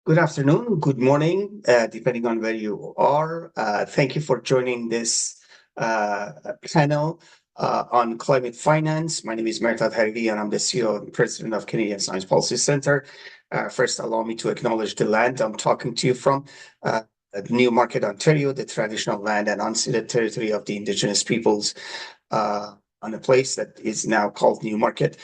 Good afternoon, good morning, depending on where you are. Thank you for joining this uh, panel on climate finance. My name is Mertat Hariri, and I'm the CEO and President of Canadian Science Policy Centre. First, allow me to acknowledge the land I'm talking to you from, Newmarket, Ontario, the traditional land and unceded territory of the Indigenous peoples on a place that is now called Newmarket.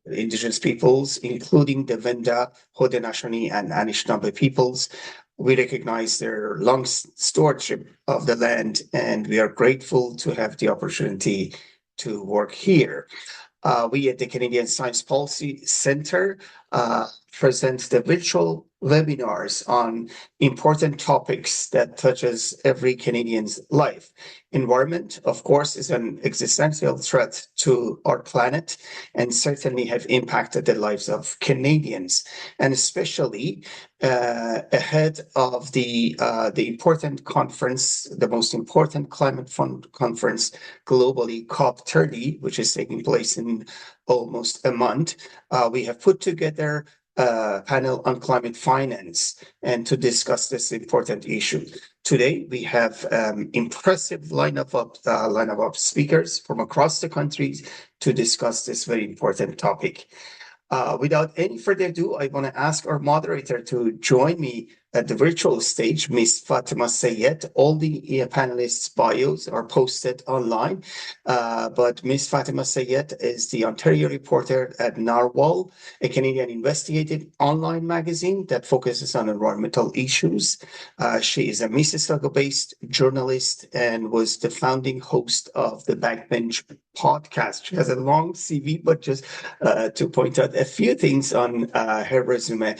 Indigenous peoples, including the Venda, Haudenosaunee, and Anishinaabe peoples. We recognize their long stewardship of the land, and we are grateful to have the opportunity to work here. We at the Canadian Science Policy Centre present the virtual webinars on important topics that touches every Canadian's life. Environment, of course, is an existential threat to our planet and certainly have impacted the lives of Canadians, and especially ahead of the important conference, the most important climate fund conference globally, COP30, which is taking place in almost a month. We have put together a panel on climate finance and to discuss this important issue. Today, we have impressive lineup of speakers from across the countries to discuss this very important topic. Without any further ado, I want to ask our moderator to join me at the virtual stage, Ms. Fatima Sayed. All the panelists' bios are posted online, but Ms. Fatima Sayed is the Ontario reporter at Narwhal, a Canadian investigative online magazine that focuses on environmental issues. She is a Mississauga-based journalist and was the founding host of the Backbench podcast. She has a long CV, but just to point out a few things on her resume.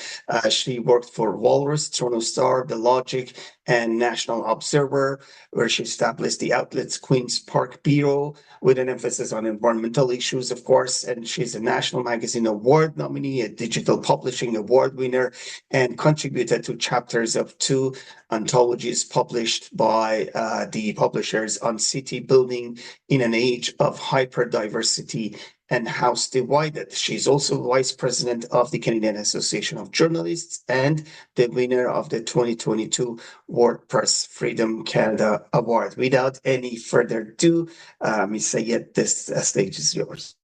She worked for Walrus, Toronto Star, The Logic, and National Observer, where she established the outlets Queen's Park Bureau with an emphasis on environmental issues, of course. And she's a National Magazine Award nominee, a Digital Publishing Award winner, and contributed to chapters of two anthologies published by the publishers on city building in an age of hyperdiversity and House Divided. She's also vice president of the Canadian Association of Journalists and the winner of the 2022 World Press Freedom Canada Award. Without any further ado, Ms. Sayed, this stage is yours.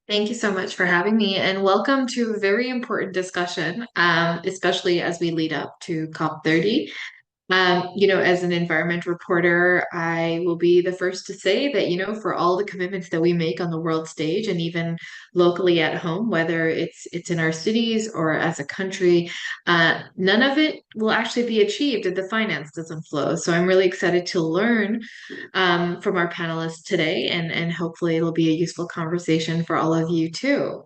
Thank you so much for having me, and welcome to a very important discussion, especially as we lead up to COP30. As an environment reporter, I will be the first to say that, for all the commitments that we make on the world stage and even locally at home, whether it's in our cities or as a country, none of it will actually be achieved if the finance doesn't flow. So I'm really excited to learn from our panelists today, and hopefully it'll be a useful conversation for all of you too.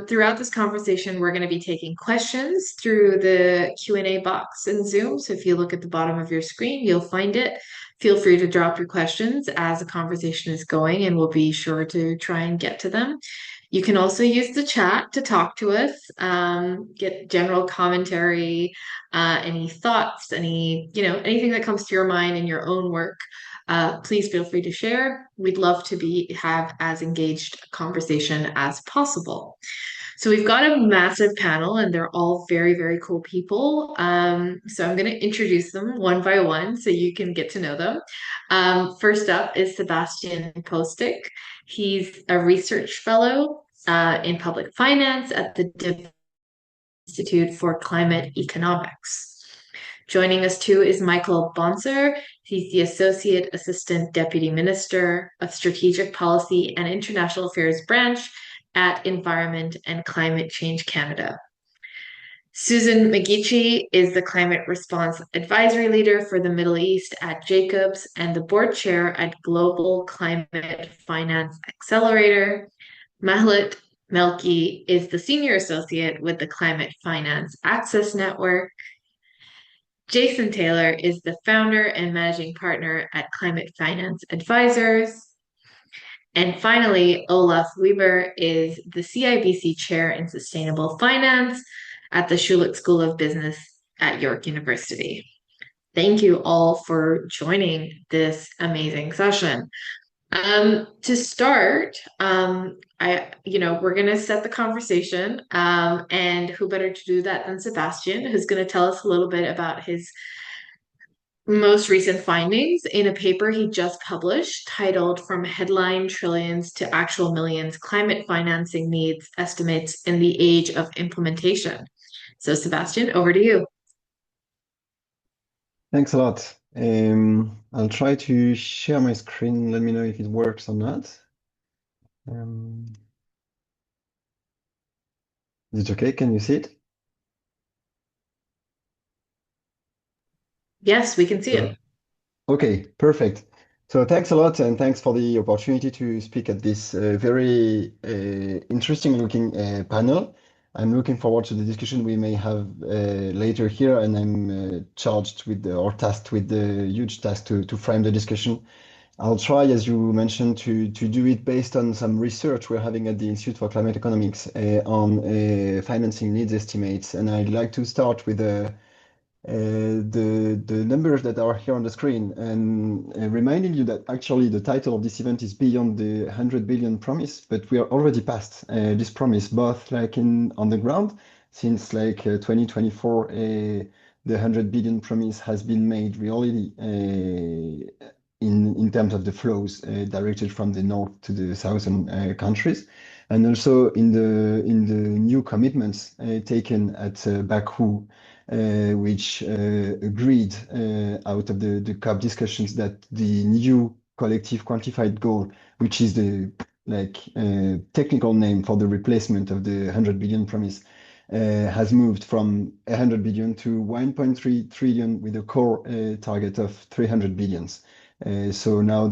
Throughout this conversation, we're going to be taking questions through the Q&A box in Zoom. So if you look at the bottom of your screen, you'll find it. Feel free to drop your questions as the conversation is going, and we'll be sure to try and get to them. You can also use the chat to talk to us, get general commentary, any thoughts, anything that comes to your mind in your own work. Please feel free to share. We'd love to have as engaged a conversation as possible. So we've got a massive panel, and they're all very, very cool people. So I'm going to introduce them one by one so you can get to know them. First up is Sebastian Postic. He's a research fellow in public finance at the Institute for Climate Economics. Joining us too is Michael Bonser. He's the Associate Assistant Deputy Minister of Strategic Policy and International Affairs Branch at Environment and Climate Change Canada. Susan McGeechee is the Climate Response Advisory Leader for the Middle East at Jacobs and the Board Chair at Global Climate Finance Accelerator. Mahlet Melki is the Senior Associate with the Climate Finance Access Network. Jason Taylor is the founder and managing partner at Climate Finance Advisors. And finally, Olaf Weber is the CIBC Chair in Sustainable Finance at the Schulich School of Business at York University. Thank you all for joining this amazing session. To start, we're gonna set the conversation, and who better to do that than Sebastian, who's gonna tell us a little bit about his most recent findings in a paper he just published titled From Headline Trillions to Actual Millions: Climate Financing Needs Estimates in the Age of Implementation. So, Sebastian, over to you. Thanks a lot. I'll try to share my screen. Let me know if it works or not. Um, is it okay? Can you see it? Yes, we can see So, it. okay, perfect. So thanks a lot, and thanks for the opportunity to speak at this very interesting looking panel. I'm looking forward to the discussion we may have later here, and I'm charged with or tasked with the huge task to frame the discussion. I'll try, as you mentioned, to do it based on some research we're having at the Institute for Climate Economics on financing needs estimates. And I'd like to start with the numbers that are here on the screen and reminding you that actually the title of this event is beyond the 100 billion promise, but we are already past this promise, both like in on the ground, since like 2024, the 100 billion promise has been made reality in terms of the flows directed from the north to the southern countries, and also in the new commitments taken at Baku, which agreed out of the COP discussions that the new collective quantified goal, which is the technical name for the replacement of the 100 billion promise, has moved from 100 billion to 1.3 trillion with a core target of 300 billions. So now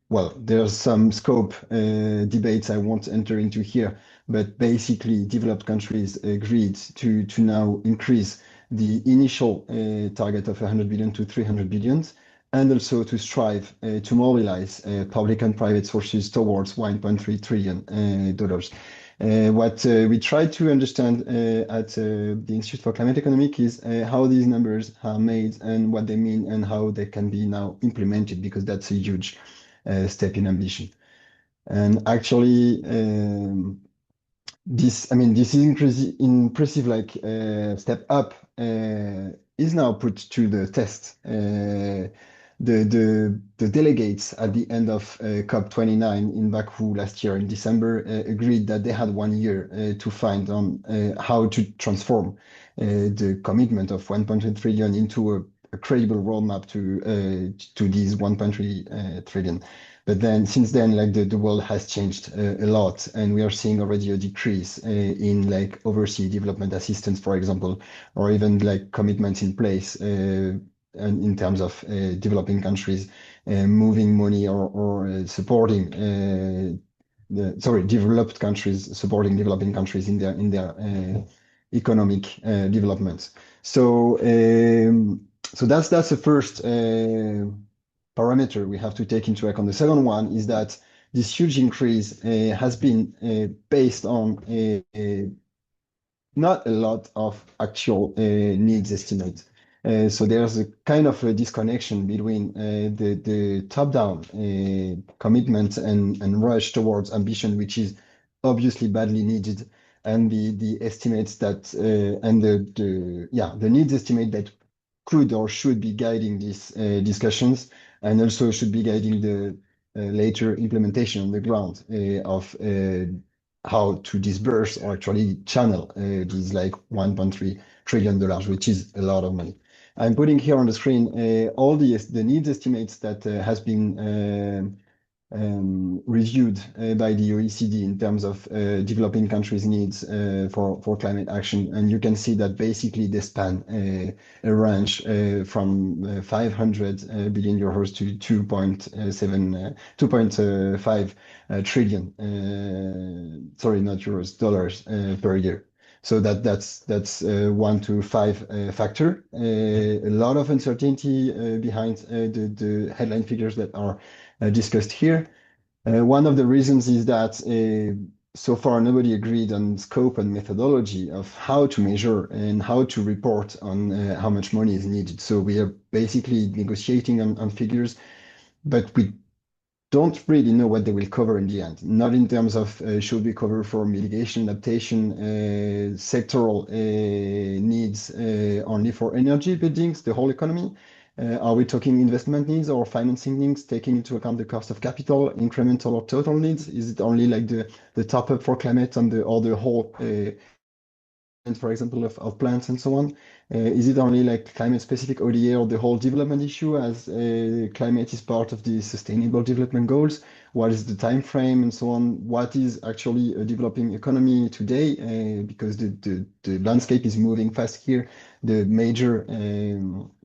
well, there's some scope debates I won't enter into here, but basically developed countries agreed to now increase the initial target of 100 billion to 300 billions, and also to strive to mobilize public and private sources towards 1.3 trillion dollars. What we try to understand at the Institute for Climate Economics is how these numbers are made and what they mean and how they can be now implemented, because that's a huge step in ambition. And actually, this impressive step up is now put to the test. The delegates at the end of COP29 in Baku last year in December agreed that they had 1 year to find on how to transform the commitment of 1.3 trillion into a credible roadmap to these 1.3 trillion. But then, since then, like the world has changed a lot, and we are seeing already a decrease in like overseas development assistance, for example, or even like commitments in place and in terms of developing countries moving money or supporting developed countries supporting developing countries in their economic development. So that's the first parameter we have to take into account. The second one is that this huge increase has been based on not a lot of actual needs estimates. So there's a kind of a disconnection between the top-down commitment and rush towards ambition, which is obviously badly needed, and the estimates that and the needs estimate that could or should be guiding these discussions, and also should be guiding the later implementation on the ground of how to disburse or actually channel these like 1.3 trillion dollars, which is a lot of money. I'm putting here on the screen all the needs estimates that has been reviewed by the OECD in terms of developing countries' needs for climate action. And you can see that basically they span a range from 500 billion euros to 2.5 trillion, sorry, not euros, dollars per year. So that's 1 to 5 factor. A lot of uncertainty behind the headline figures that are discussed here. One of the reasons is that so far nobody agreed on scope and methodology of how to measure and how to report on how much money is needed. So we are basically negotiating on figures, but we don't really know what they will cover in the end. Not in terms of should we cover for mitigation, adaptation, sectoral needs only for energy buildings, the whole economy. Are we talking investment needs or financing needs, taking into account the cost of capital, incremental or total needs? Is it only like the top up for climate and the whole for example, of plants and so on? Is it only like climate-specific ODA or the whole development issue as climate is part of the sustainable development goals? What is the time frame and so on? What is actually a developing economy today? Because the landscape is moving fast here. The major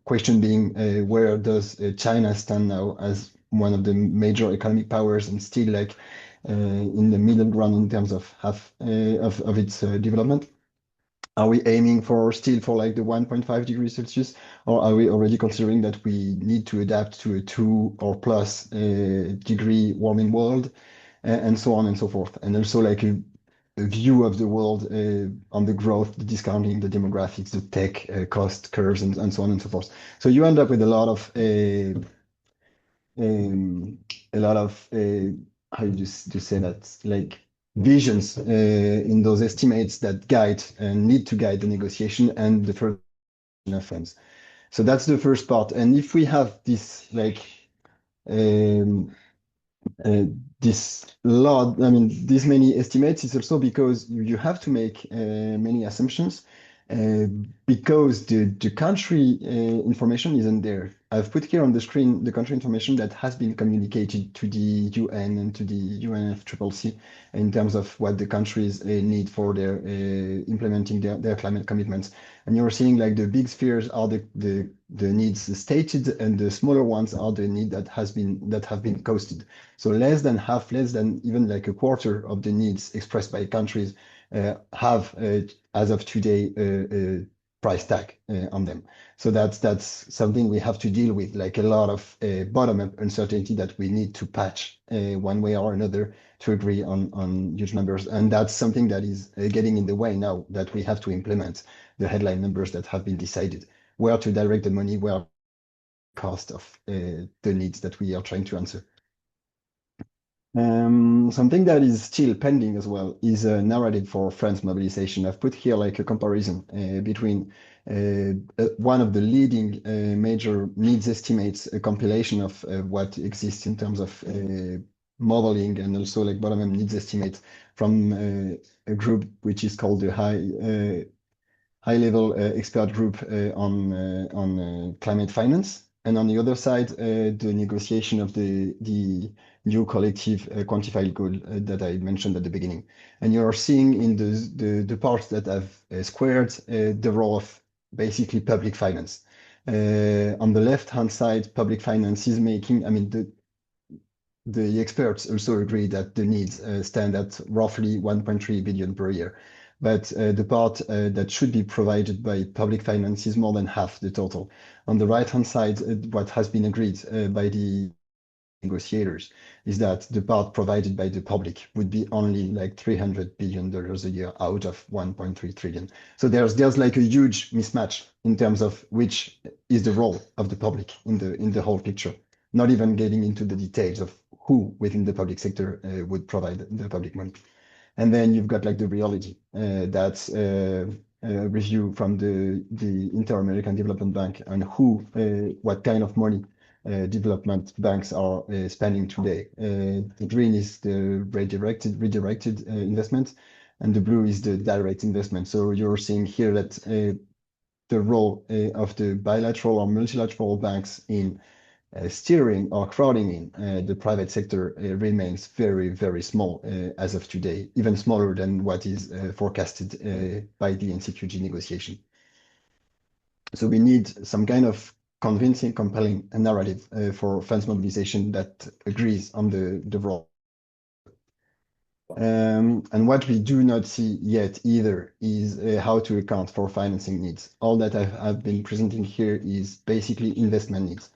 question being where does China stand now as one of the major economic powers and still like in the middle ground in terms of half of its development? Are we aiming for still for like the 1.5 degrees Celsius, or are we already considering that we need to adapt to a 2 or plus degree warming world, and so on and so forth? And also like a view of the world on the growth, the discounting, the demographics, the tech cost curves, and so on and so forth. So you end up with um, a lot of how you just say that, like visions in those estimates that guide and need to guide the negotiation and the further of funds. So that's the first part. And if we have this like um, uh, this lot, I mean, this many estimates, it's also because you have to make many assumptions uh, because the country information isn't there. I've put here on the screen the country information that has been communicated to the UN and to the UNFCCC in terms of what the countries need for their implementing their climate commitments. And you're seeing like the big spheres are the needs stated, and the smaller ones are the need that have been coasted. So less than half, less than even like a quarter of the needs expressed by countries have, as of today, a price tag on them. So that's something we have to deal with, like a lot of bottom-up uncertainty that we need to patch one way or another to agree on huge numbers. And that's something that is getting in the way now that we have to implement the headline numbers that have been decided, where to direct the money, where cost of the needs that we are trying to answer. Something that is still pending as well is a narrative for France mobilization. I've put here like a comparison between one of the leading major needs estimates, a compilation of what exists in terms of modeling, and also like bottom-up needs estimates from a group which is called the high-level expert group on climate finance. And on the other side, the negotiation of the new collective quantified goal that I mentioned at the beginning. And you're seeing in the parts that have squared the role of basically public finance. On the left-hand side, public finance is making, I mean, the experts also agree that the needs stand at roughly 1.3 billion per year. But the part that should be provided by public finance is more than half the total. On the right-hand side, what has been agreed by the negotiators is that the part provided by the public would be only like $300 billion a year out of 1.3 trillion. So there's like a huge mismatch in terms of which is the role of the public in the whole picture. Not even getting into the details of who within the public sector would provide the public money. And then you've got like the reality. That's a review from the Inter-American Development Bank on what kind of money development banks are spending today. The green is the redirected investment, and the blue is the direct investment. So you're seeing here that the role of the bilateral or multilateral banks in steering or crowding in the private sector remains very, very small as of today, even smaller than what is forecasted by the NCQG negotiation. So we need some kind of convincing, compelling narrative for funds mobilization that agrees on the role. And what we do not see yet either is how to account for financing needs. All that I've been presenting here is basically investment needs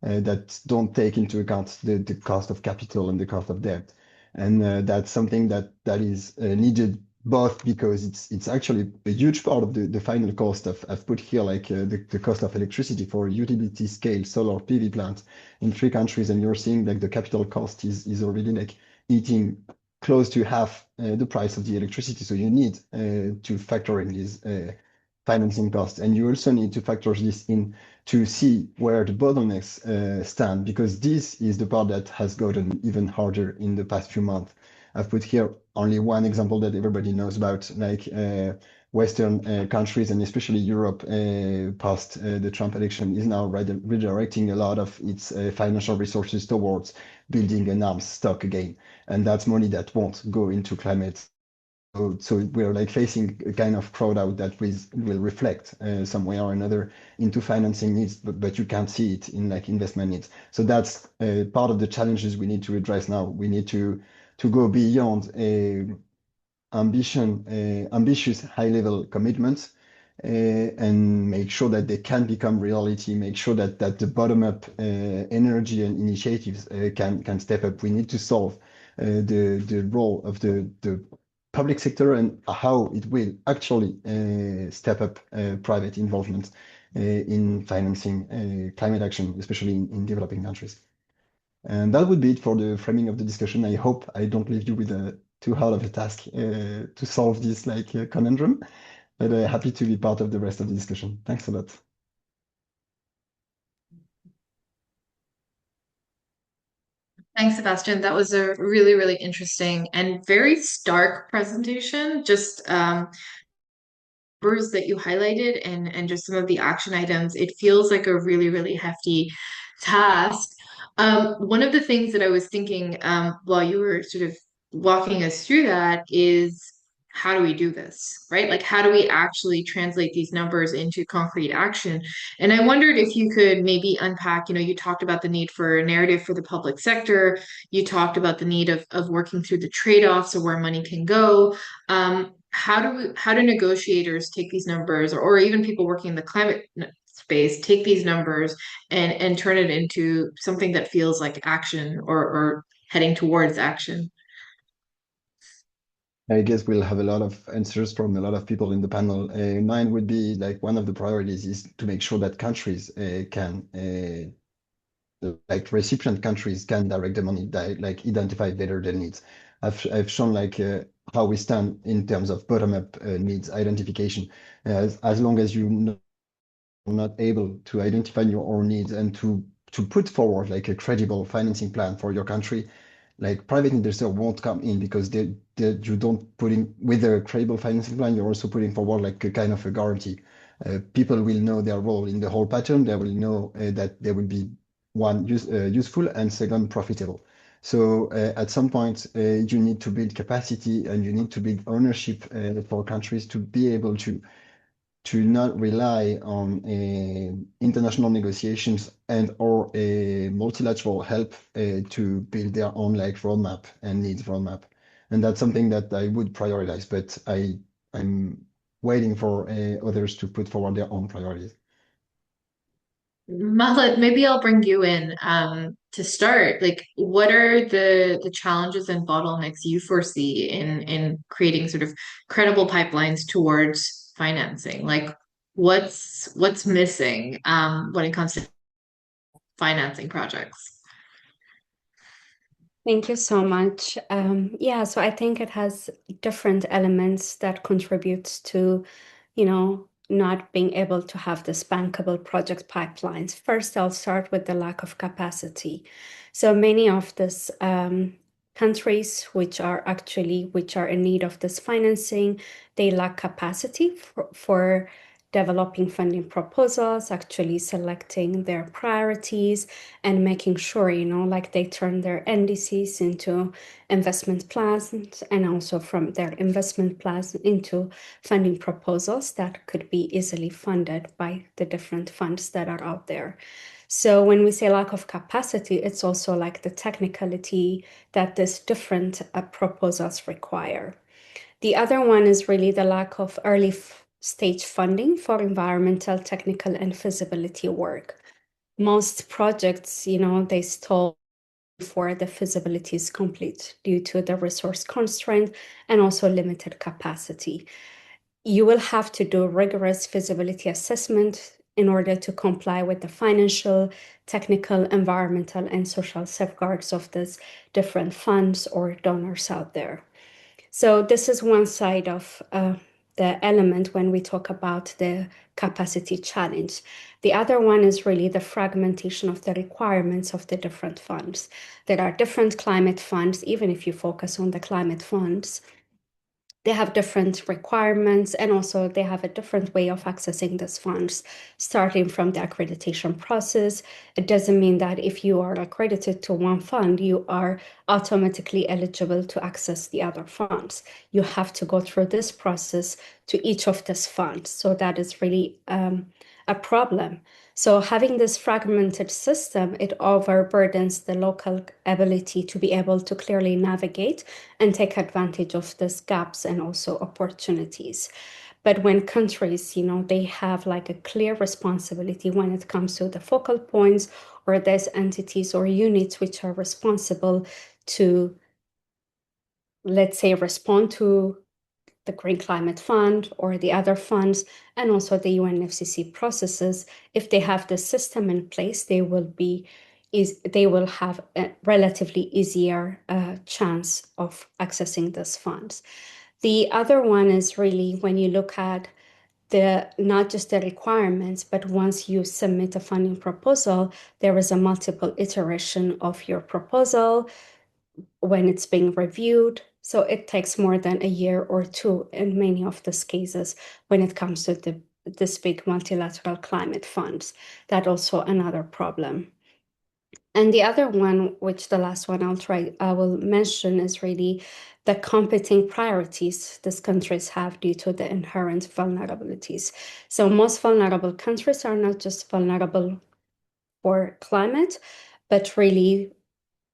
that don't take into account the cost of capital and the cost of debt. And that's something that is needed both because it's actually a huge part of the final cost. I've put here like the cost of electricity for utility scale solar PV plants in 3 countries, and you're seeing like the capital cost is already like eating close to half the price of the electricity. So you need to factor in these financing costs, and you also need to factor this in to see where the bottlenecks stand, because this is the part that has gotten even harder in the past few months. I've put here only one example that everybody knows about, like Western countries and especially Europe post the Trump election is now redirecting a lot of its financial resources towards building an arms stock again. And that's money that won't go into climate. So we're like facing a kind of crowd out that will reflect some way or another into financing needs, but you can't see it in like investment needs. So that's part of the challenges we need to address now. We need to go beyond ambitious high-level commitments and make sure that they can become reality, make sure that the bottom-up energy and initiatives can step up. We need to solve the role of the public sector and how it will actually step up private involvement in financing climate action, especially in developing countries. And that would be it for the framing of the discussion. I hope I don't leave you with a too hard of a task to solve this like conundrum, but happy to be part of the rest of the discussion. Thanks a lot. Thanks, Sebastian. That was a really, really interesting and very stark presentation. Just numbers that you highlighted and just some of the action items. It feels like a really, really hefty task. One of the things that I was thinking while you were sort of walking us through that is how do we do this, right? Like, how do we actually translate these numbers into concrete action? And I wondered if you could maybe unpack, you talked about the need for a narrative for the public sector. You talked about the need of working through the trade-offs of where money can go. How do negotiators take these numbers, or even people working in the climate space take these numbers and turn it into something that feels like action or heading towards action? I guess we'll have a lot of answers from a lot of people in the panel. Mine would be like one of the priorities is to make sure that countries can like recipient countries can direct the money, like identify better their needs. I've shown like how we stand in terms of bottom-up needs identification. As long as you are not able to identify your own needs and to put forward like a credible financing plan for your country, like private investors won't come in because you don't put in with a credible financing plan. You're also putting forward like a kind of a guarantee. People will know their role in the whole pattern. They will know that they will be one useful and second profitable. So at some point you need to build capacity and you need to build ownership for countries to be able to not rely on international negotiations and or multilateral help to build their own like roadmap and needs roadmap. And that's something that I would prioritize, but I'm waiting for others to put forward their own priorities. Mahlet, maybe I'll bring you in to start. Like, what are the challenges and bottlenecks you foresee in creating sort of credible pipelines towards financing? Like, what's missing when it comes to financing projects? Thank you so much. Yeah, so I think it has different elements that contributes to, not being able to have this bankable project pipelines. First, I'll start with the lack of capacity. So many of these countries which are in need of this financing, they lack capacity for developing funding proposals, actually selecting their priorities and making sure, like they turn their NDCs into investment plans and also from their investment plans into funding proposals that could be easily funded by the different funds that are out there. So when we say lack of capacity, it's also like the technicality that these different proposals require. The other one is really the lack of early stage funding for environmental, technical, and feasibility work. Most projects, they stall before the feasibility is complete due to the resource constraint and also limited capacity. You will have to do rigorous feasibility assessment in order to comply with the financial, technical, environmental, and social safeguards of these different funds or donors out there. So this is one side of the element when we talk about the capacity challenge. The other one is really the fragmentation of the requirements of the different funds. There are different climate funds, even if you focus on the climate funds. They have different requirements, and also they have a different way of accessing these funds, starting from the accreditation process. It doesn't mean that if you are accredited to one fund, you are automatically eligible to access the other funds. You have to go through this process to each of these funds. So that is really a problem. So having this fragmented system, it overburdens the local ability to be able to clearly navigate and take advantage of these gaps and also opportunities. But when countries, they have like a clear responsibility when it comes to the focal points or those entities or units which are responsible to, let's say, respond to the Green Climate Fund or the other funds, and also the UNFCCC processes, if they have the system in place, they will have a relatively easier chance of accessing these funds. The other one is really when you look at not just the requirements, but once you submit a funding proposal, there is a multiple iteration of your proposal when it's being reviewed. So it takes more than a year or two in many of these cases when it comes to this big multilateral climate funds. That's also another problem. And the other one, which the last one I will mention, is really the competing priorities these countries have due to the inherent vulnerabilities. So most vulnerable countries are not just vulnerable for climate, but really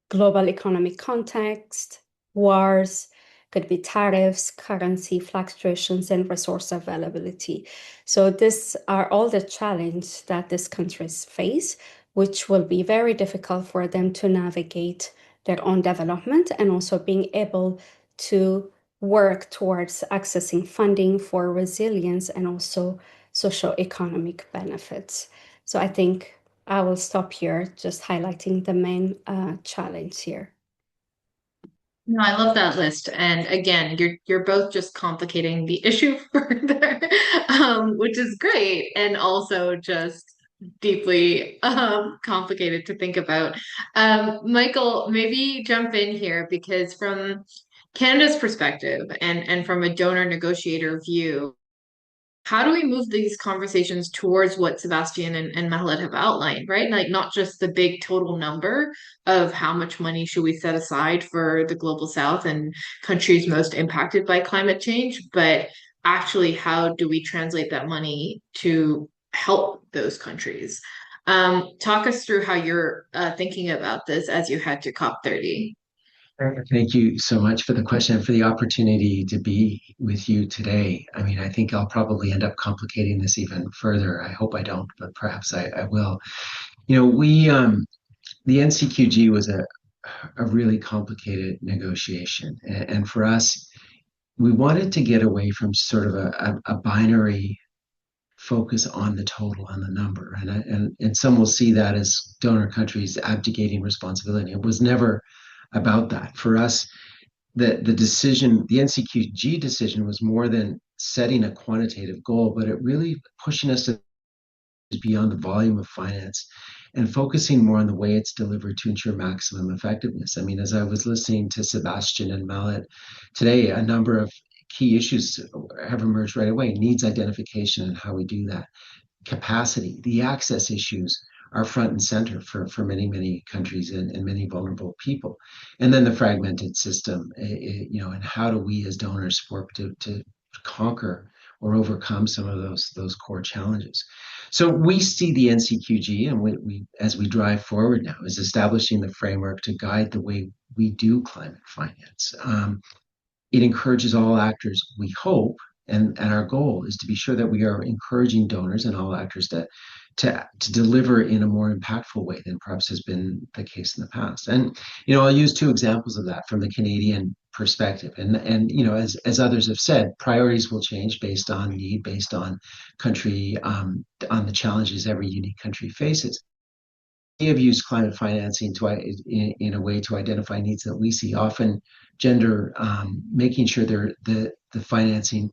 global economic context, wars, could be tariffs, currency fluctuations, and resource availability. So these are all the challenges that these countries face, which will be very difficult for them to navigate their own development and also being able to work towards accessing funding for resilience and also socio-economic benefits. So I think I will stop here, just highlighting the main challenge here. No, I love that list. And again, you're both just complicating the issue further, which is great, and also just deeply complicated to think about. Michael, maybe jump in here because from Canada's perspective and from a donor negotiator view, how do we move these conversations towards what Sebastian and Mahalet have outlined, right? Like not just the big total number of how much money should we set aside for the global south and countries most impacted by climate change, but actually how do we translate that money to help those countries? Talk us through how you're thinking about this as you head to COP30. Thank you so much for the question and for the opportunity to be with you today. I mean, I think I'll probably end up complicating this even further. I hope I don't, but perhaps I will. The NCQG was a really complicated negotiation. And for us, we wanted to get away from sort of a binary focus on the total, on the number. And some will see that as donor countries abdicating responsibility. It was never about that. For us, the decision, the NCQG decision, was more than setting a quantitative goal, but it really pushing us beyond the volume of finance and focusing more on the way it's delivered to ensure maximum effectiveness. I mean, as I was listening to Sebastian and Mallet today, a number of key issues have emerged right away. Needs identification and how we do that. Capacity, the access issues are front and center for many, many countries and many vulnerable people. And then the fragmented system, and how do we as donors work to conquer or overcome some of those core challenges. So we see the NCQG, and we as we drive forward now, is establishing the framework to guide the way we do climate finance. It encourages all actors, we hope, and our goal is to be sure that we are encouraging donors and all actors to deliver in a more impactful way than perhaps has been the case in the past. And I'll use two examples of that from the Canadian perspective. And as others have said, priorities will change based on need, based on country, on the challenges every unique country faces. We have used climate financing in a way to identify needs that we see. Often, gender, making sure the financing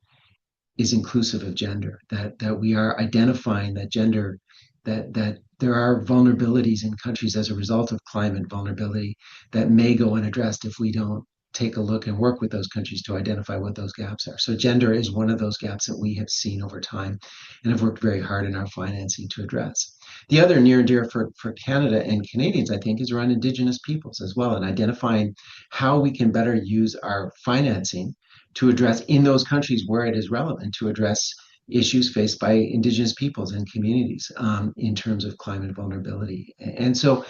is inclusive of gender, that we are identifying that gender, that there are vulnerabilities in countries as a result of climate vulnerability that may go unaddressed if we don't take a look and work with those countries to identify what those gaps are. So gender is one of those gaps that we have seen over time and have worked very hard in our financing to address. The other near and dear for Canada and Canadians, I think, is around Indigenous peoples as well, and identifying how we can better use our financing to address in those countries where it is relevant to address issues faced by Indigenous peoples and communities in terms of climate vulnerability. And so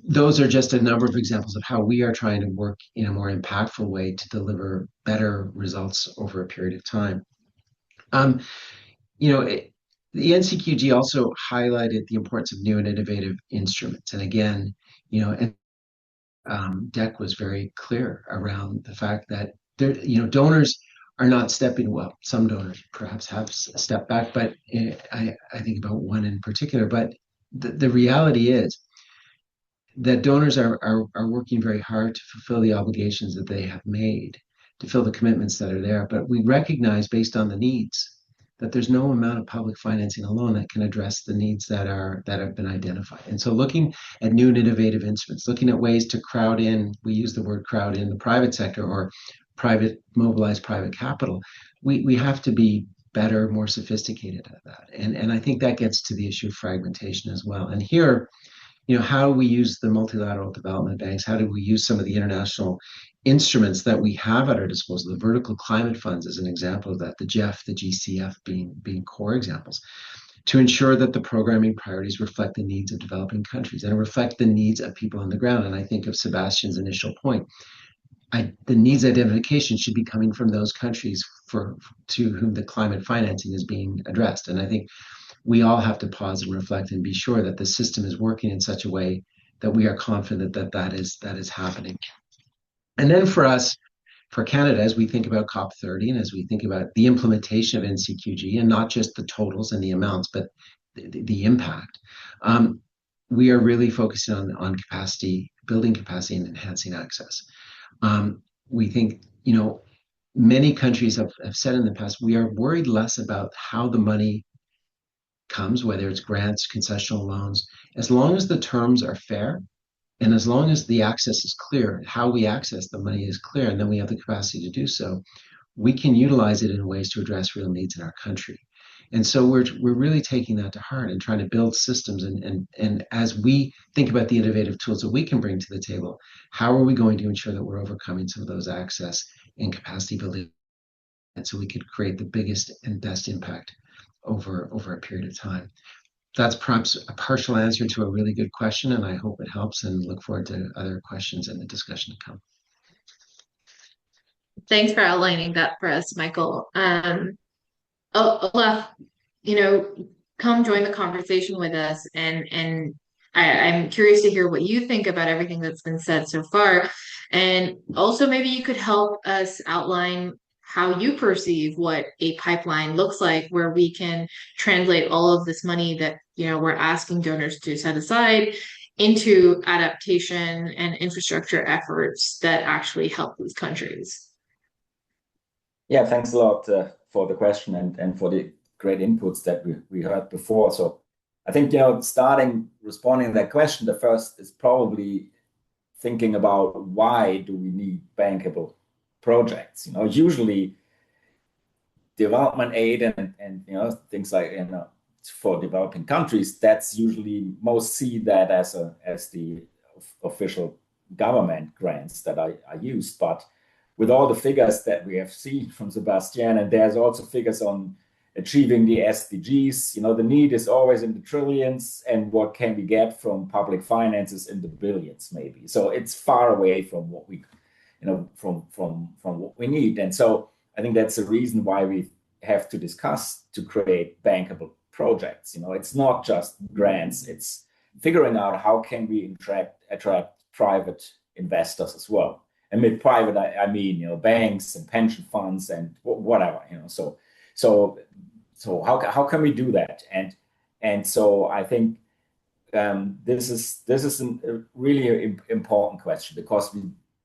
those are just a number of examples of how we are trying to work in a more impactful way to deliver better results over a period of time. The NCQG also highlighted the importance of new and innovative instruments. And again, DEC was very clear around the fact that donors are not stepping, well, some donors perhaps have stepped back, but I think about one in particular. But the reality is that donors are working very hard to fulfill the obligations that they have made, to fill the commitments that are there. But we recognize, based on the needs, that there's no amount of public financing alone that can address the needs that have been identified. And so looking at new and innovative instruments, looking at ways to crowd in, we use the word crowd in the private sector, or mobilize private capital, we have to be better, more sophisticated at that. And I think that gets to the issue of fragmentation as well. And here, how do we use the multilateral development banks? How do we use some of the international instruments that we have at our disposal? The vertical climate funds is an example of that, the GEF, the GCF being core examples, to ensure that the programming priorities reflect the needs of developing countries and reflect the needs of people on the ground. And I think of Sebastian's initial point. The needs identification should be coming from those countries to whom the climate financing is being addressed. And I think we all have to pause and reflect and be sure that the system is working in such a way that we are confident that is happening. And then for us, for Canada, as we think about COP30 and as we think about the implementation of NCQG, and not just the totals and the amounts, but the impact, we are really focusing on capacity, building capacity and enhancing access. We think, many countries have said in the past, we are worried less about how the money comes, whether it's grants, concessional loans, as long as the terms are fair and as long as the access is clear, how we access the money is clear, and then we have the capacity to do so, we can utilize it in ways to address real needs in our country. And so we're really taking that to heart and trying to build systems. And as we think about the innovative tools that we can bring to the table, how are we going to ensure that we're overcoming some of those access and capacity building, and so we could create the biggest and best impact over a period of time. That's perhaps a partial answer to a really good question, and I hope it helps, and look forward to other questions in the discussion to come. Thanks for outlining that for us, Michael. Olaf, come join the conversation with us, and I'm curious to hear what you think about everything that's been said so far. And also maybe you could help us outline how you perceive what a pipeline looks like, where we can translate all of this money that, we're asking donors to set aside into adaptation and infrastructure efforts that actually help these countries. Yeah, thanks a lot for the question and for the great inputs that we heard before. So I think, starting responding to that question, the first is probably thinking about why do we need bankable projects? Usually development aid and things like, for developing countries, that's usually most see that as the official government grants that are used. But with all the figures that we have seen from Sebastian, and there's also figures on achieving the SDGs, the need is always in the trillions, and what can we get from public finances in the billions, maybe. So it's far away from what we, from what we need. And so I think that's the reason why we have to discuss to create bankable projects. It's not just grants. It's figuring out how can we attract private investors as well. And with private, I mean, banks and pension funds and whatever. So how can we do that? And so I think this is a really important question, because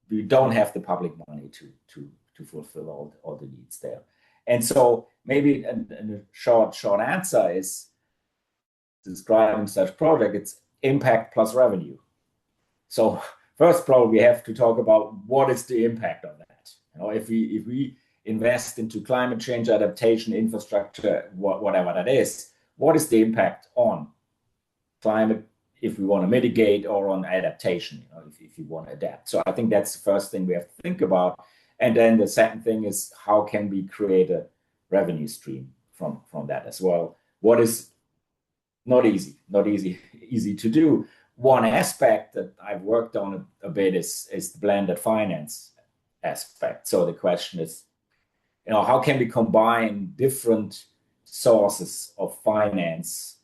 we don't have the public money to fulfill all the needs there. And so maybe a short answer is describing such project. It's impact plus revenue. So first, probably we have to talk about what is the impact of that. If we invest into climate change adaptation infrastructure, whatever that is, what is the impact on climate if we want to mitigate, or on adaptation, if you want to adapt? So I think that's the first thing we have to think about. And then the second thing is, how can we create a revenue stream from that as well? What is not easy to do. One aspect that I've worked on a bit is the blended finance aspect. So the question is, how can we combine different sources of finance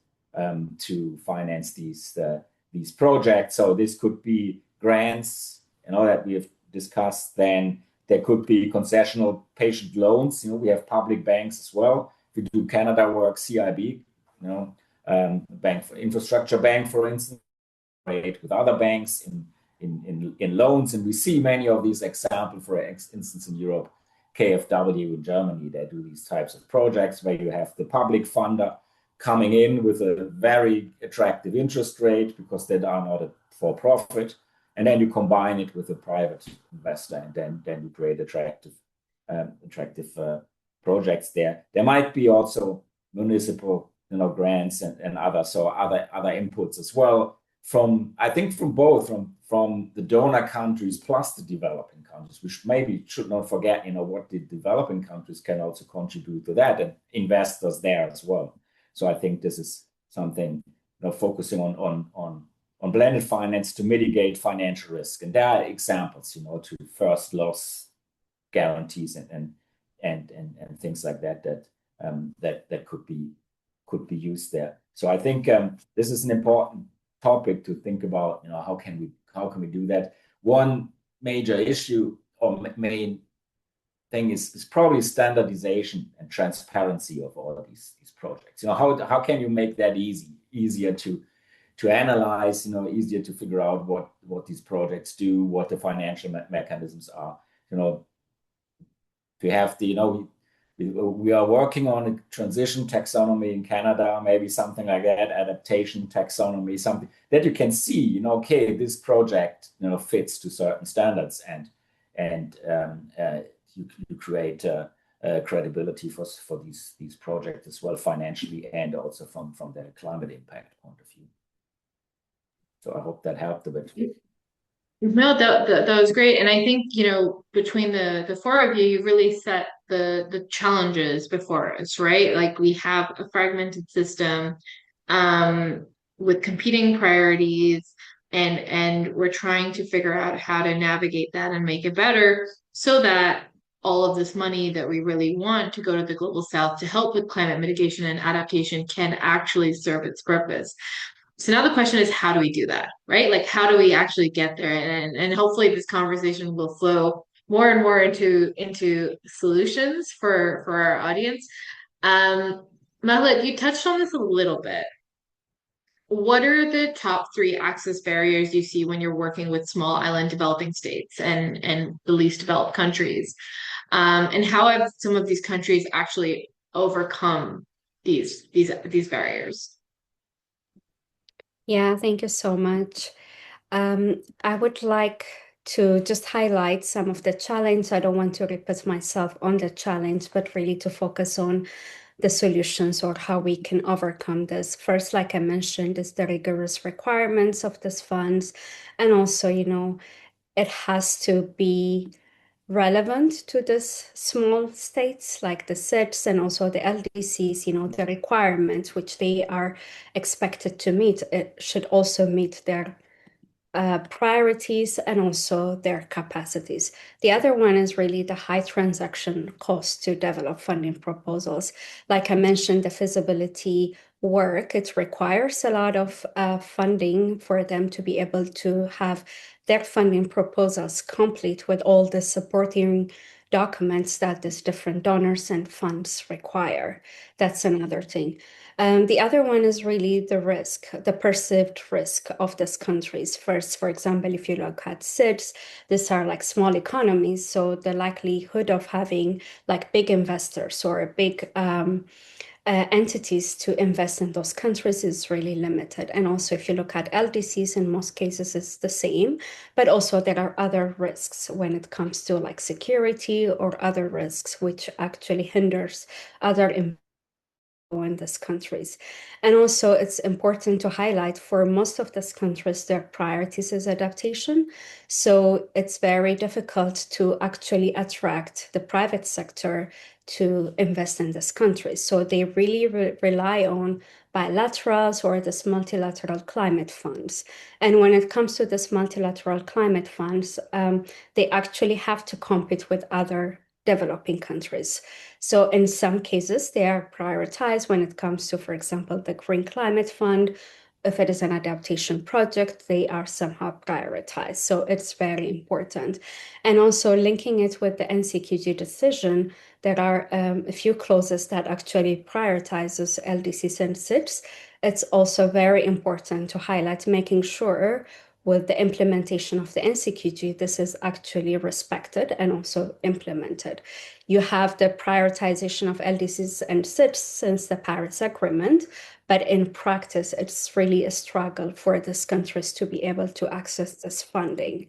to finance these projects? So this could be grants, that we have discussed. Then there could be concessional patient loans. We have public banks as well. If we do Canada work, CIB, Bank for Infrastructure Bank, for instance, with other banks in loans. And we see many of these examples, for instance, in Europe, KfW in Germany, they do these types of projects where you have the public funder coming in with a very attractive interest rate, because they are not a for-profit, and then you combine it with a private investor, and then you create attractive projects there. There might be also municipal grants and other inputs as well, from both the donor countries plus the developing countries, which maybe should not forget, what the developing countries can also contribute to that, and investors there as well. So I think this is something, focusing on blended finance to mitigate financial risk. And there are examples, to first loss guarantees and things like that could be used there. So I think this is an important topic to think about. How can we do that? One major issue or main thing is probably standardization and transparency of all of these projects. How can you make that easier to analyze? Easier to figure out what these projects do, what the financial mechanisms are. We have we are working on a transition taxonomy in Canada, maybe something like that, adaptation taxonomy, something that you can see, okay, this project, fits to certain standards, and you create credibility for these projects as well, financially, and also from the climate impact point of view. So I hope that helped a bit. No, that was great. And I think, between the four of you, you really set the challenges before us, right? Like, we have a fragmented system with competing priorities, and we're trying to figure out how to navigate that and make it better, so that all of this money that we really want to go to the global south to help with climate mitigation and adaptation can actually serve its purpose. So now the question is, how do we do that, right? Like, how do we actually get there? And hopefully this conversation will flow more and more into solutions for our audience. Mahlet, you touched on this a little bit. What are the top 3 access barriers you see when you're working with small island developing states and the least developed countries? And how have some of these countries actually overcome these barriers? Yeah, thank you so much. I would like to just highlight some of the challenge. I don't want to repeat myself on the challenge, but really to focus on the solutions, or how we can overcome this. First, like I mentioned, is the rigorous requirements of these funds. And also, it has to be relevant to these small states like the SIPs and also the LDCs, the requirements which they are expected to meet. It should also meet their priorities and also their capacities. The other one is really the high transaction cost to develop funding proposals. Like I mentioned, the feasibility work. It requires a lot of funding for them to be able to have their funding proposals complete with all the supporting documents that these different donors and funds require. That's another thing. The other one is really the risk, the perceived risk of these countries. First, for example, if you look at SIDS, these are like small economies, so the likelihood of having like big investors or big entities to invest in those countries is really limited. And also, if you look at LDCs, in most cases, it's the same, but also there are other risks when it comes to like security or other risks, which actually hinders other in these countries. And also, it's important to highlight for most of these countries, their priorities is adaptation. So it's very difficult to actually attract the private sector to invest in this country. So they really rely on bilaterals or this multilateral climate funds. And when it comes to this multilateral climate funds, they actually have to compete with other developing countries. So in some cases, they are prioritized when it comes to, for example, the Green Climate Fund. If it is an adaptation project, they are somehow prioritized. So it's very important. And also linking it with the NCQG decision, there are a few clauses that actually prioritizes LDCs and SIDS. It's also very important to highlight, making sure with the implementation of the NCQG, this is actually respected and also implemented. You have the prioritization of LDCs and SIDS since the Paris Agreement, but in practice, it's really a struggle for these countries to be able to access this funding.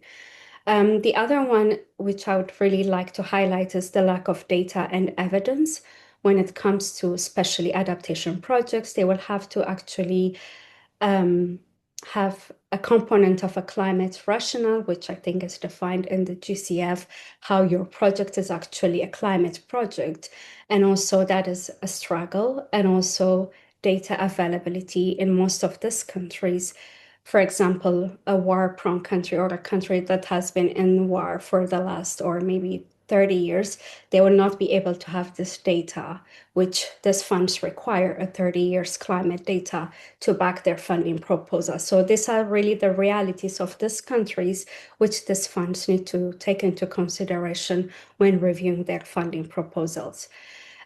The other one, which I would really like to highlight, is the lack of data and evidence. When it comes to especially adaptation projects, they will have to actually have a component of a climate rationale, which I think is defined in the GCF, how your project is actually a climate project. And also that is a struggle. And also data availability in most of these countries. For example, a war-prone country or a country that has been in war for the last or maybe 30 years, they will not be able to have this data, which these funds require a 30 years climate data to back their funding proposal. So these are really the realities of these countries, which these funds need to take into consideration when reviewing their funding proposals.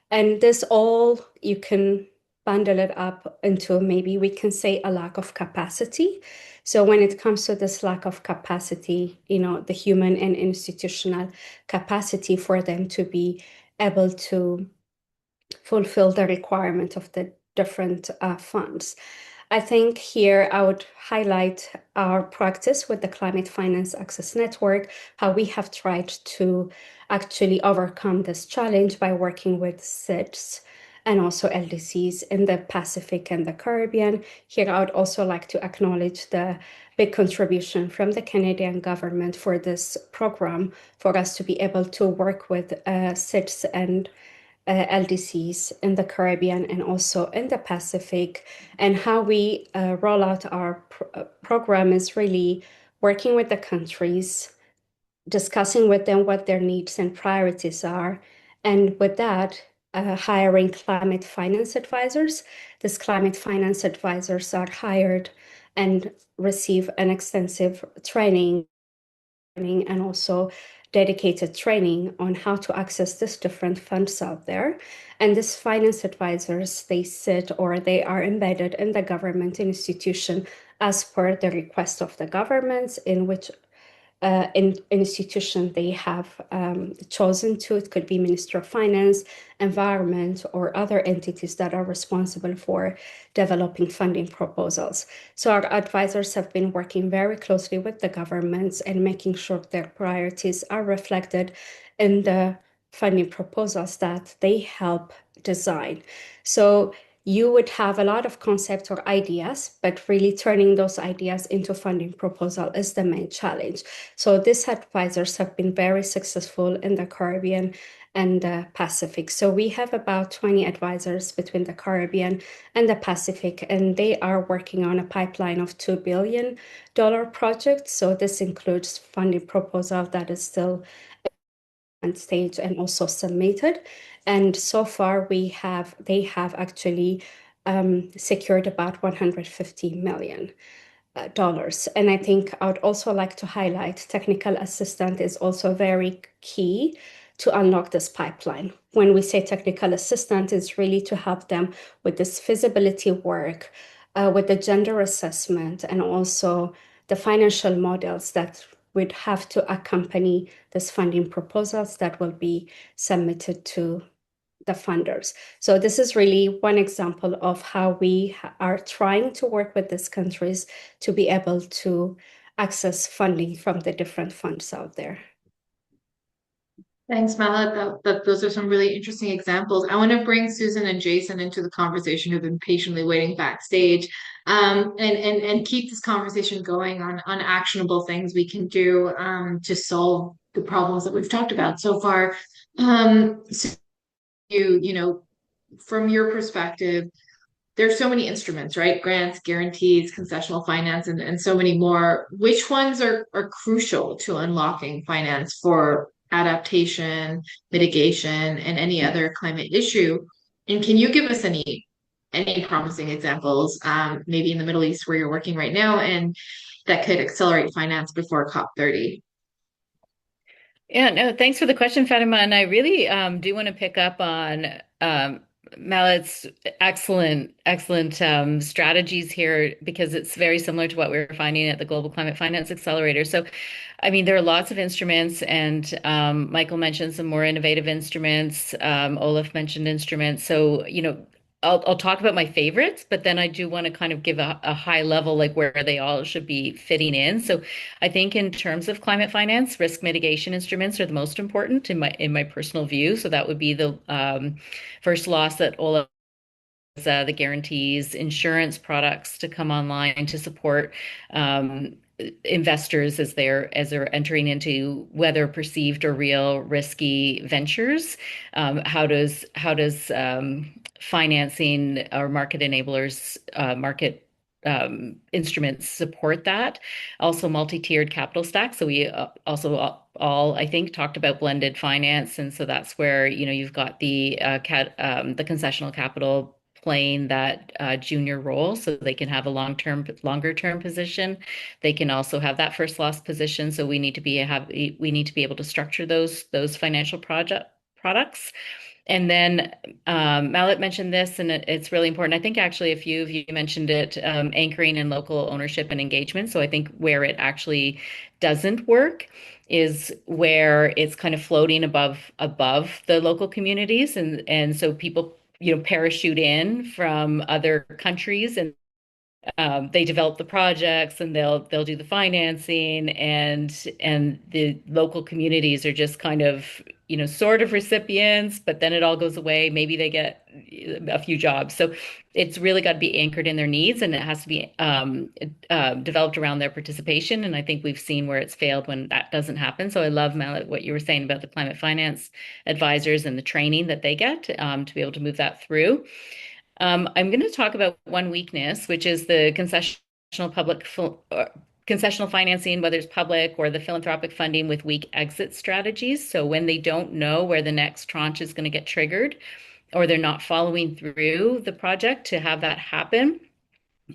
And this all, you can bundle it up into maybe we can say a lack of capacity. So when it comes to this lack of capacity, the human and institutional capacity for them to be able to fulfill the requirement of the different funds. I think here I would highlight our practice with the Climate Finance Access Network, how we have tried to actually overcome this challenge by working with SIDS and also LDCs in the Pacific and the Caribbean. Here, I would also like to acknowledge the big contribution from the Canadian government for this program, for us to be able to work with SIDS and LDCs in the Caribbean and also in the Pacific. And how we roll out our program is really working with the countries, discussing with them what their needs and priorities are. And with that, hiring climate finance advisors. These climate finance advisors are hired and receive an extensive training and also dedicated training on how to access these different funds out there. And these finance advisors, they sit or they are embedded in the government institution as per the request of the governments in which institution they have chosen to. It could be Minister of Finance, Environment, or other entities that are responsible for developing funding proposals. So our advisors have been working very closely with the governments and making sure their priorities are reflected in the funding proposals that they help design. So you would have a lot of concepts or ideas, but really turning those ideas into funding proposal is the main challenge. So these advisors have been very successful in the Caribbean and the Pacific. So we have about 20 advisors between the Caribbean and the Pacific, and they are working on a pipeline of $2 billion projects. So this includes funding proposal that is still stage and also submitted. And so far they have actually secured about $150 million. And I think I would also like to highlight technical assistance is also very key to unlock this pipeline. When we say technical assistance, it's really to help them with this feasibility work, with the gender assessment, and also the financial models that would have to accompany this funding proposals that will be submitted to the funders. So this is really one example of how we are trying to work with these countries to be able to access funding from the different funds out there. Thanks, Mala. Those are some really interesting examples. I want to bring Susan and Jason into the conversation who've been patiently waiting backstage, and keep this conversation going on actionable things we can do to solve the problems that we've talked about so far. So you know, from your perspective, there's so many instruments, right? Grants, guarantees, concessional finance, and so many more. Which ones are crucial to unlocking finance for adaptation, mitigation, and any other climate issue? And can you give us any promising examples, maybe in the Middle East where you're working right now, and that could accelerate finance before COP30? Yeah, no, thanks for the question, Fatima. And I really do want to pick up on Malet's excellent strategies here, because it's very similar to what we were finding at the Global Climate Finance Accelerator. So, I mean, there are lots of instruments, and Michael mentioned some more innovative instruments. Olaf mentioned instruments. So, I'll talk about my favorites, but then I do want to kind of give a high level, like where they all should be fitting in. So I think in terms of climate finance, risk mitigation instruments are the most important in my personal view. So that would be the first loss that Olaf, the guarantees, insurance products to come online to support investors as they're entering into whether perceived or real risky ventures. How does financing or market enablers, market instruments support that? Also, multi-tiered capital stack. So we also all, I think, talked about blended finance, and so that's where you've got the concessional capital playing that junior role, so they can have a longer term position. They can also have that first loss position. So we need to be able to structure those financial products. And then Malet mentioned this, and it's really important. I think actually a few of you mentioned it, anchoring in local ownership and engagement. So I think where it actually doesn't work is where it's kind of floating above the local communities, and so people parachute in from other countries, and they develop the projects, and they'll do the financing, and the local communities are just kind of sort of recipients, but then it all goes away. Maybe they get a few jobs. So it's really got to be anchored in their needs, and it has to be developed around their participation. And I think we've seen where it's failed when that doesn't happen. So I love, Malet, what you were saying about the climate finance advisors and the training that they get to be able to move that through. I'm going to talk about one weakness, which is the concessional financing, whether it's public or the philanthropic funding with weak exit strategies. So when they don't know where the next tranche is going to get triggered, or they're not following through the project to have that happen,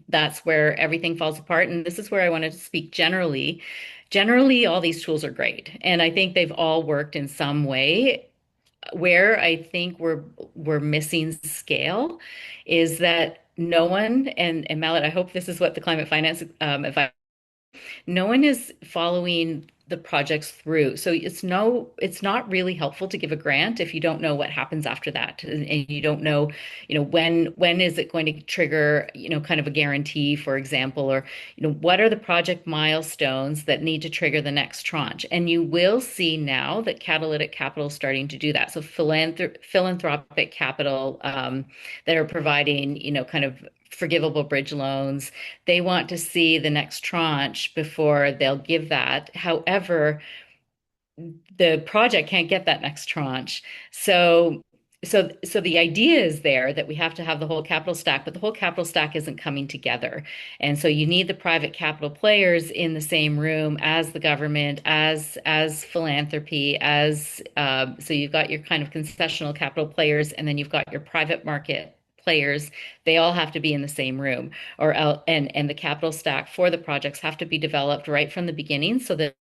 that's where everything falls apart. And this is where I wanted to speak generally. Generally, all these tools are great, and I think they've all worked in some way. Where I think we're missing scale is that no one, and Malet, I hope this is what the climate finance advice, no one is following the projects through. So it's not really helpful to give a grant if you don't know what happens after that, and you don't know, when is it going to trigger, kind of a guarantee, for example, or what are the project milestones that need to trigger the next tranche. And you will see now that catalytic capital is starting to do that. So philanthropic capital that are providing, kind of forgivable bridge loans. They want to see the next tranche before they'll give that. However, the project can't get that next tranche. So the idea is there that we have to have the whole capital stack, but the whole capital stack isn't coming together. And so you need the private capital players in the same room as the government, as philanthropy, so you've got your kind of concessional capital players, and then you've got your private market players, they all have to be in the same room, and the capital stack for the projects have to be developed right from the beginning so that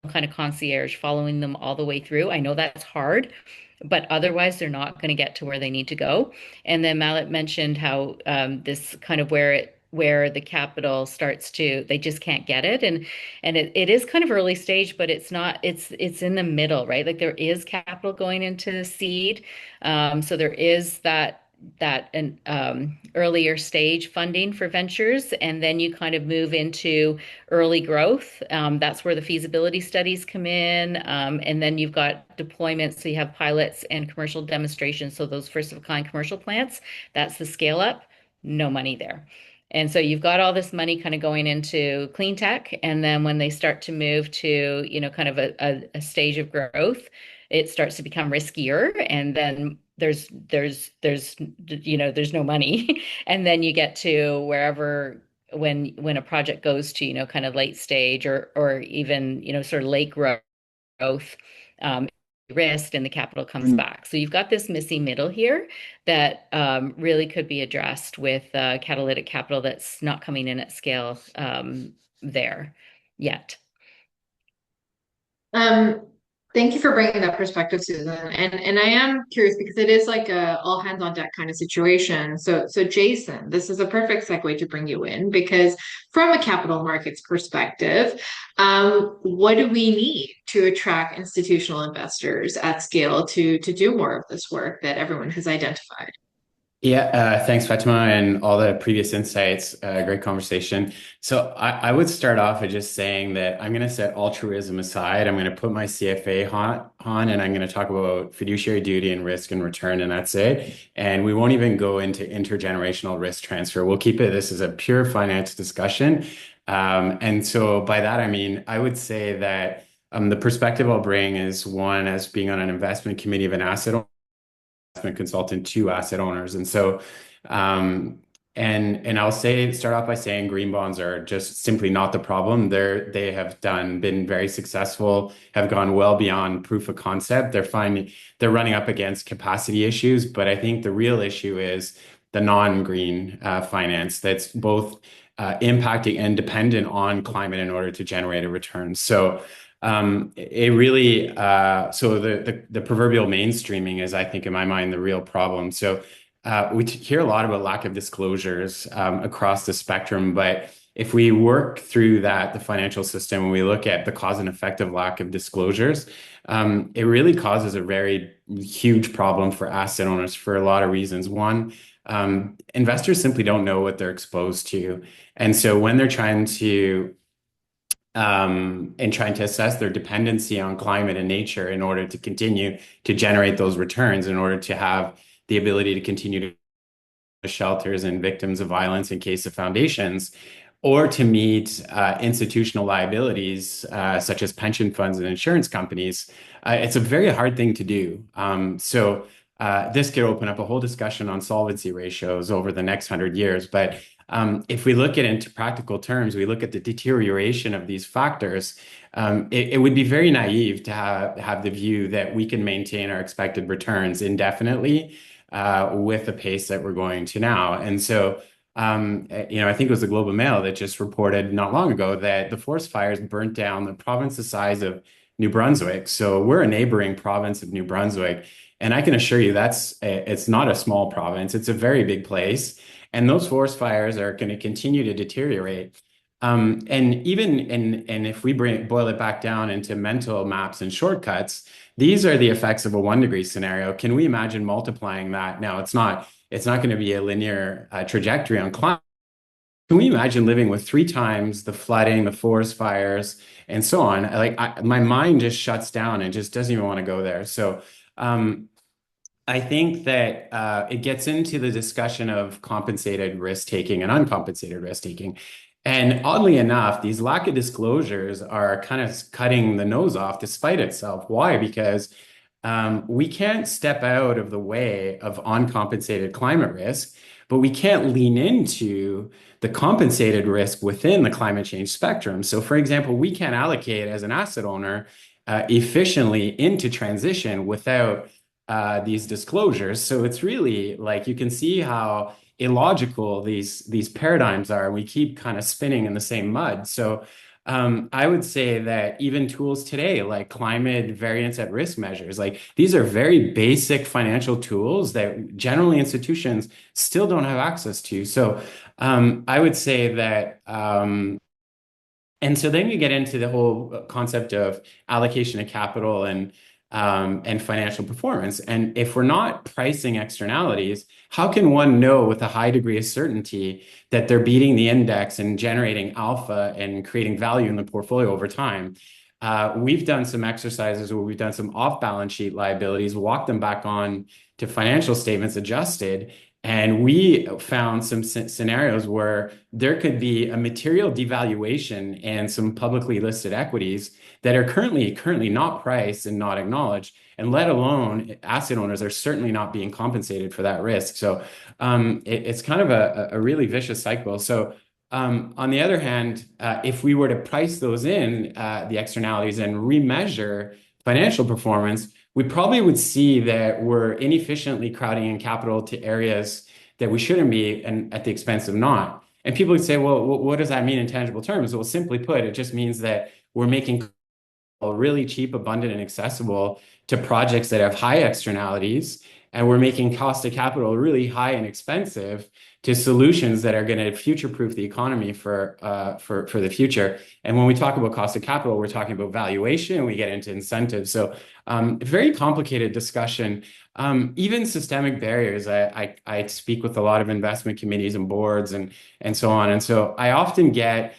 kind of concierge following them all the way through. I know that's hard, but otherwise they're not going to get to where they need to go. And then Mallet mentioned how this kind of where the capital starts to, they just can't get it, and it is kind of early stage, but it's not, it's in the middle, right? Like there is capital going into seed, so there is that an earlier stage funding for ventures, and then you kind of move into early growth. That's where the feasibility studies come in, and then you've got deployments. So you have pilots and commercial demonstrations. So those first of a kind commercial plants, that's the scale up. No money there. And so you've got all this money kind of going into clean tech, and then when they start to move to, kind of a stage of growth, it starts to become riskier, and then there's no money. And then you get to wherever, when a project goes to, kind of late stage, or even, sort of late growth, risk, and the capital comes back. So you've got this missing middle here that really could be addressed with catalytic capital that's not coming in at scale there yet. Thank you for bringing that perspective, Susan. And I am curious because it is like a all hands on deck kind of situation. So Jason, this is a perfect segue to bring you in, because from a capital markets perspective, what do we need to attract institutional investors at scale to do more of this work that everyone has identified? Yeah, thanks, Fatima, and all the previous insights. Great conversation. So I would start off by just saying that I'm going to set altruism aside. I'm going to put my CFA hat on, and I'm going to talk about fiduciary duty and risk and return, and that's it. And we won't even go into intergenerational risk transfer. We'll keep it, this is a pure finance discussion. And so by that, I mean, I would say that the perspective I'll bring is one as being on an investment committee of an asset consultant to asset owners. And so, and I'll start off by saying green bonds are just simply not the problem. They have been very successful, have gone well beyond proof of concept. They're running up against capacity issues, but I think the real issue is the non-green finance that's both impacting and dependent on climate in order to generate a return. So it really, so the proverbial mainstreaming is, I think, in my mind, the real problem. So we hear a lot about lack of disclosures across the spectrum, but if we work through the financial system, and we look at the cause and effect of lack of disclosures, it really causes a very huge problem for asset owners for a lot of reasons. One, investors simply don't know what they're exposed to. And so when they're trying to assess their dependency on climate and nature in order to continue to generate those returns, in order to have the ability to continue to shelters and victims of violence in case of foundations, or to meet institutional liabilities such as pension funds and insurance companies, it's a very hard thing to do. So this could open up a whole discussion on solvency ratios over the next 100 years. But if we look at it into practical terms, we look at the deterioration of these factors, it would be very naive to have the view that we can maintain our expected returns indefinitely with the pace that we're going to now. And so, I think it was the Globe and Mail that just reported not long ago that the forest fires burnt down the province the size of New Brunswick. So we're a neighboring province of New Brunswick. And I can assure you it's not a small province. It's a very big place. And those forest fires are going to continue to deteriorate. And if we boil it back down into mental maps and shortcuts, these are the effects of a 1 degree scenario. Can we imagine multiplying that? Now, it's not going to be a linear trajectory on climate. Can we imagine living with 3 times the flooding, the forest fires, and so on? My mind just shuts down and just doesn't even want to go there. So I think that it gets into the discussion of compensated risk taking and uncompensated risk taking. And oddly enough, these lack of disclosures are kind of cutting the nose off to spite itself. Why? Because we can't step out of the way of uncompensated climate risk, but we can't lean into the compensated risk within the climate change spectrum. So, for example, we can't allocate as an asset owner efficiently into transition without these disclosures. So it's really like you can see how illogical these paradigms are. We keep kind of spinning in the same mud. So I would say that even tools today, like climate variance at risk measures, like these are very basic financial tools that generally institutions still don't have access to. So I would say that and so then you get into the whole concept of allocation of capital and financial performance. And if we're not pricing externalities, how can one know with a high degree of certainty that they're beating the index and generating alpha and creating value in the portfolio over time? We've done some exercises where we've done some off-balance sheet liabilities, walked them back on to financial statements adjusted, and we found some scenarios where there could be a material devaluation in some publicly listed equities that are currently not priced and not acknowledged, and let alone asset owners are certainly not being compensated for that risk. So it's kind of a really vicious cycle. So on the other hand, if we were to price those in, the externalities, and remeasure financial performance, we probably would see that we're inefficiently crowding in capital to areas that we shouldn't be, and at the expense of not. And people would say, well, what does that mean in tangible terms? Well, simply put, it just means that we're making really cheap, abundant, and accessible to projects that have high externalities, and we're making cost of capital really high and expensive to solutions that are going to future-proof the economy for the future. And when we talk about cost of capital, we're talking about valuation, and we get into incentives. So very complicated discussion. Even systemic barriers. I speak with a lot of investment committees and boards and so on. And so I often get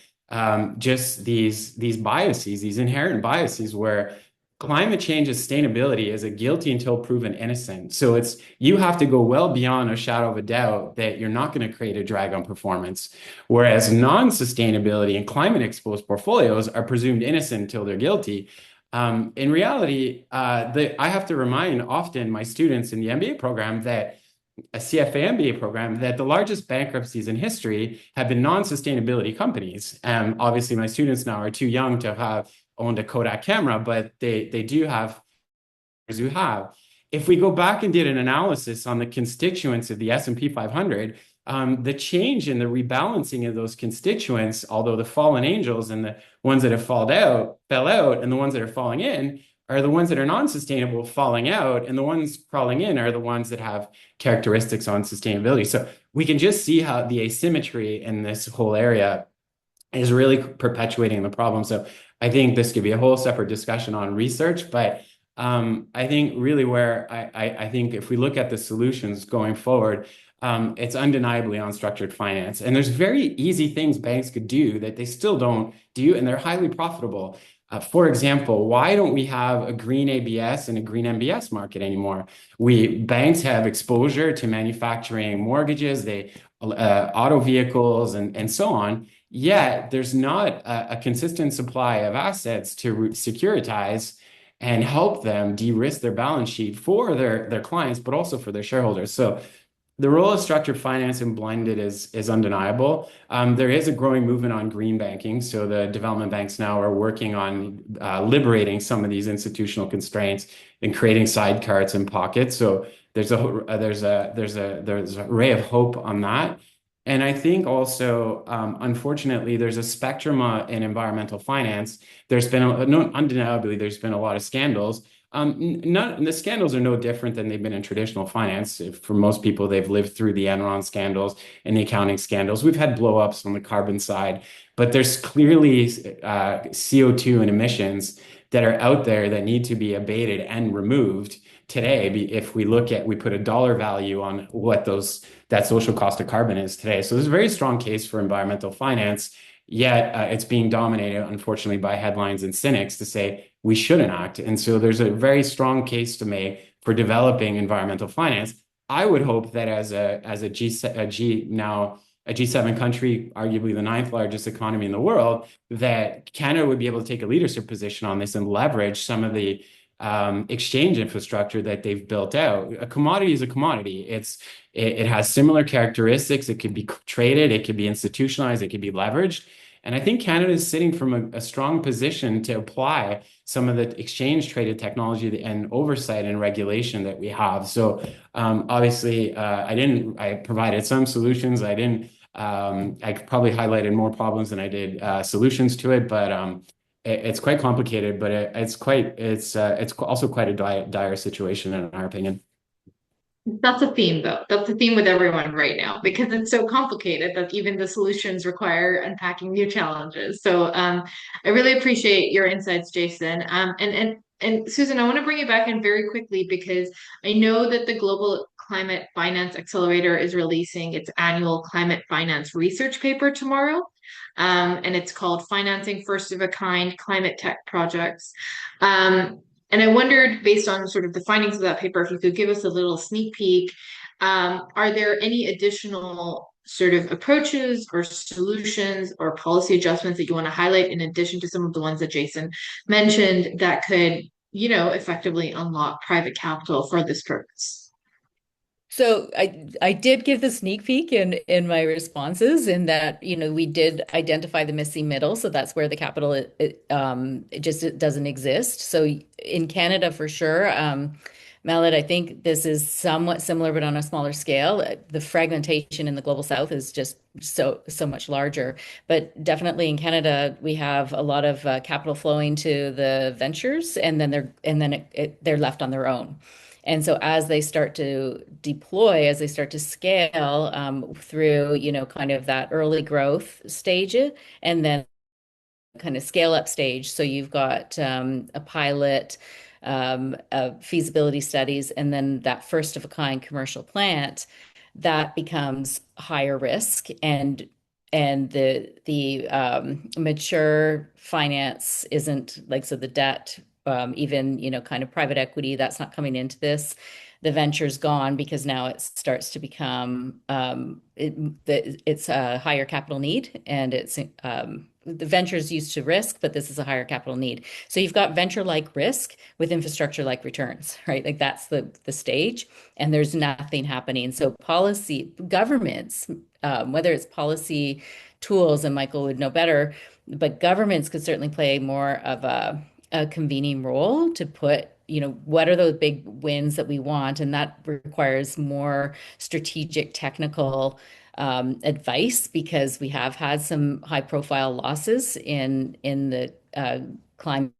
just these biases, these inherent biases where climate change and sustainability is a guilty until proven innocent. So it's you have to go well beyond a shadow of a doubt that you're not going to create a drag on performance. Whereas non-sustainability and climate exposed portfolios are presumed innocent until they're guilty. In reality, I have to remind often my students in the MBA program that a CFA MBA program that the largest bankruptcies in history have been non-sustainability companies. Obviously, my students now are too young to have owned a Kodak camera, but they do have who have. If we go back and did an analysis on the constituents of the S&P 500, the change in the rebalancing of those constituents, although the fallen angels and the ones that have fell out, and the ones that are falling in are the ones that are non-sustainable falling out, and the ones crawling in are the ones that have characteristics on sustainability. So we can just see how the asymmetry in this whole area is really perpetuating the problem. So I think this could be a whole separate discussion on research, but I think really where I think if we look at the solutions going forward, it's undeniably on structured finance. And there's very easy things banks could do that they still don't do, and they're highly profitable. For example, why don't we have a green ABS and a green MBS market anymore? Banks have exposure to manufacturing mortgages, auto vehicles, and so on. Yet there's not a consistent supply of assets to securitize and help them de-risk their balance sheet for their clients, but also for their shareholders. So the role of structured finance and blended is undeniable. There is a growing movement on green banking. So the development banks now are working on liberating some of these institutional constraints and creating sidecars and pockets. So there's a ray of hope on that. And I think also, unfortunately, there's a spectrum in environmental finance. Undeniably, there's been a lot of scandals. The scandals are no different than they've been in traditional finance. For most people, they've lived through the Enron scandals and the accounting scandals. We've had blowups on the carbon side, but there's clearly CO2 and emissions that are out there that need to be abated and removed today. If we put a dollar value on what that social cost of carbon is today. So there's a very strong case for environmental finance, yet it's being dominated, unfortunately, by headlines and cynics to say we shouldn't act. And so there's a very strong case to make for developing environmental finance. I would hope that as a G7 country, arguably the 9th largest economy in the world, that Canada would be able to take a leadership position on this and leverage some of the exchange infrastructure that they've built out. A commodity is a commodity. It has similar characteristics. It could be traded, it could be institutionalized, it could be leveraged. And I think Canada is sitting from a strong position to apply some of the exchange traded technology and oversight and regulation that we have. So obviously, I provided some solutions. I probably highlighted more problems than I did solutions to it, but it's quite complicated, but it's also quite a dire situation in our opinion. That's a theme, though. That's a theme with everyone right now because it's so complicated that even the solutions require unpacking new challenges. So, I really appreciate your insights, Jason. And Susan, I want to bring you back in very quickly because I know that the Global Climate Finance Accelerator is releasing its annual climate finance research paper tomorrow. And it's called Financing First of a Kind Climate Tech Projects. And I wondered, based on sort of the findings of that paper, if you could give us a little sneak peek. Are there any additional sort of approaches or solutions or policy adjustments that you want to highlight in addition to some of the ones that Jason mentioned that could, effectively unlock private capital for this purpose? So I did give the sneak peek in my responses in that, we did identify the missing middle. So that's where the capital it just it doesn't exist. So in Canada for sure, Mallet, I think this is somewhat similar, but on a smaller scale. The fragmentation in the global south is just so much larger. But definitely in Canada, we have a lot of capital flowing to the ventures, and then they're left on their own. And so as they start to deploy, as they start to scale through, kind of that early growth stage and then kind of scale up stage. So you've got a pilot, feasibility studies, and then that first of a kind commercial plant that becomes higher risk and the mature finance isn't like, so the debt, even, kind of private equity, that's not coming into this. The venture's gone because now it starts to become, it's a higher capital need, and it's, the venture's used to risk, but this is a higher capital need. So you've got venture-like risk with infrastructure-like returns, right? Like that's the stage, and there's nothing happening. So policy, governments, whether it's policy tools, and Michael would know better, but governments could certainly play more of a convening role to put, what are those big wins that we want? And that requires more strategic technical advice, because we have had some high profile losses in the climate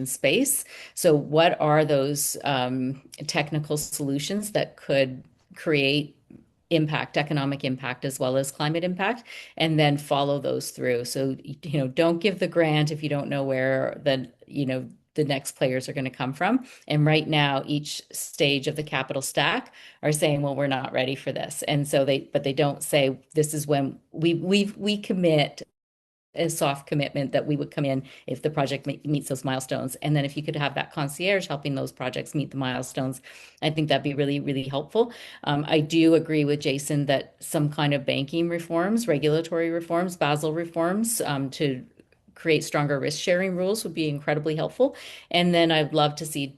space. So what are those technical solutions that could create impact, economic impact, as well as climate impact, and then follow those through? So, don't give the grant if you don't know where the next players are going to come from. And right now, each stage of the capital stack are saying, well, we're not ready for this. And so but they don't say, this is when we commit a soft commitment that we would come in if the project meets those milestones. And then if you could have that concierge helping those projects meet the milestones, I think that'd be really, really helpful. I do agree with Jason that some kind of banking reforms, regulatory reforms, Basel reforms, to create stronger risk sharing rules would be incredibly helpful. And then I'd love to see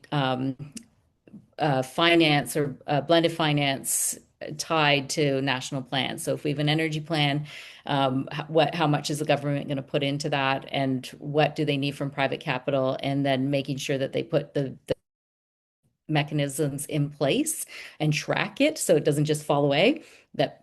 finance or blended finance tied to national plans. So if we have an energy plan, how much is the government going to put into that, and what do they need from private capital, and then making sure that they put the mechanisms in place and track it so it doesn't just fall away.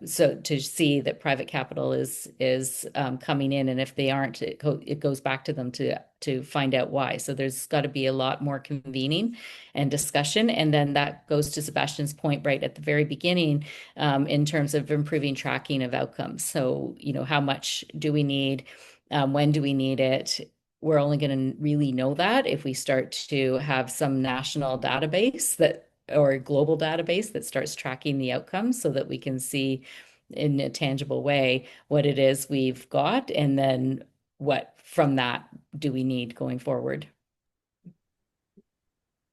So to see that private capital is coming in, and if they aren't, it goes back to them to find out why. So there's got to be a lot more convening and discussion, and then that goes to Sebastian's point right at the very beginning, in terms of improving tracking of outcomes. So how much do we need? When do we need it? We're only going to really know that if we start to have some national database or a global database that starts tracking the outcomes, so that we can see in a tangible way what it is we've got, and then what from that do we need going forward.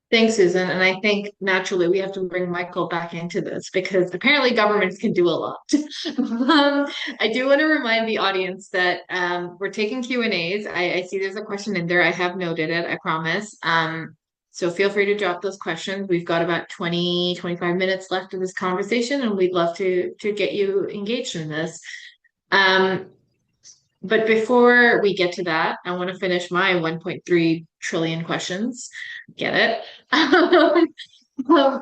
Thanks, Susan. And I think naturally we have to bring Michael back into this because apparently governments can do a lot. I do want to remind the audience that we're taking Q&As. I see there's a question in there. I have noted it, I promise. So feel free to drop those questions. We've got about 25 minutes left of this conversation, and we'd love to get you engaged in this. But before we get to that, I want to finish my 1.3 trillion questions. Get it?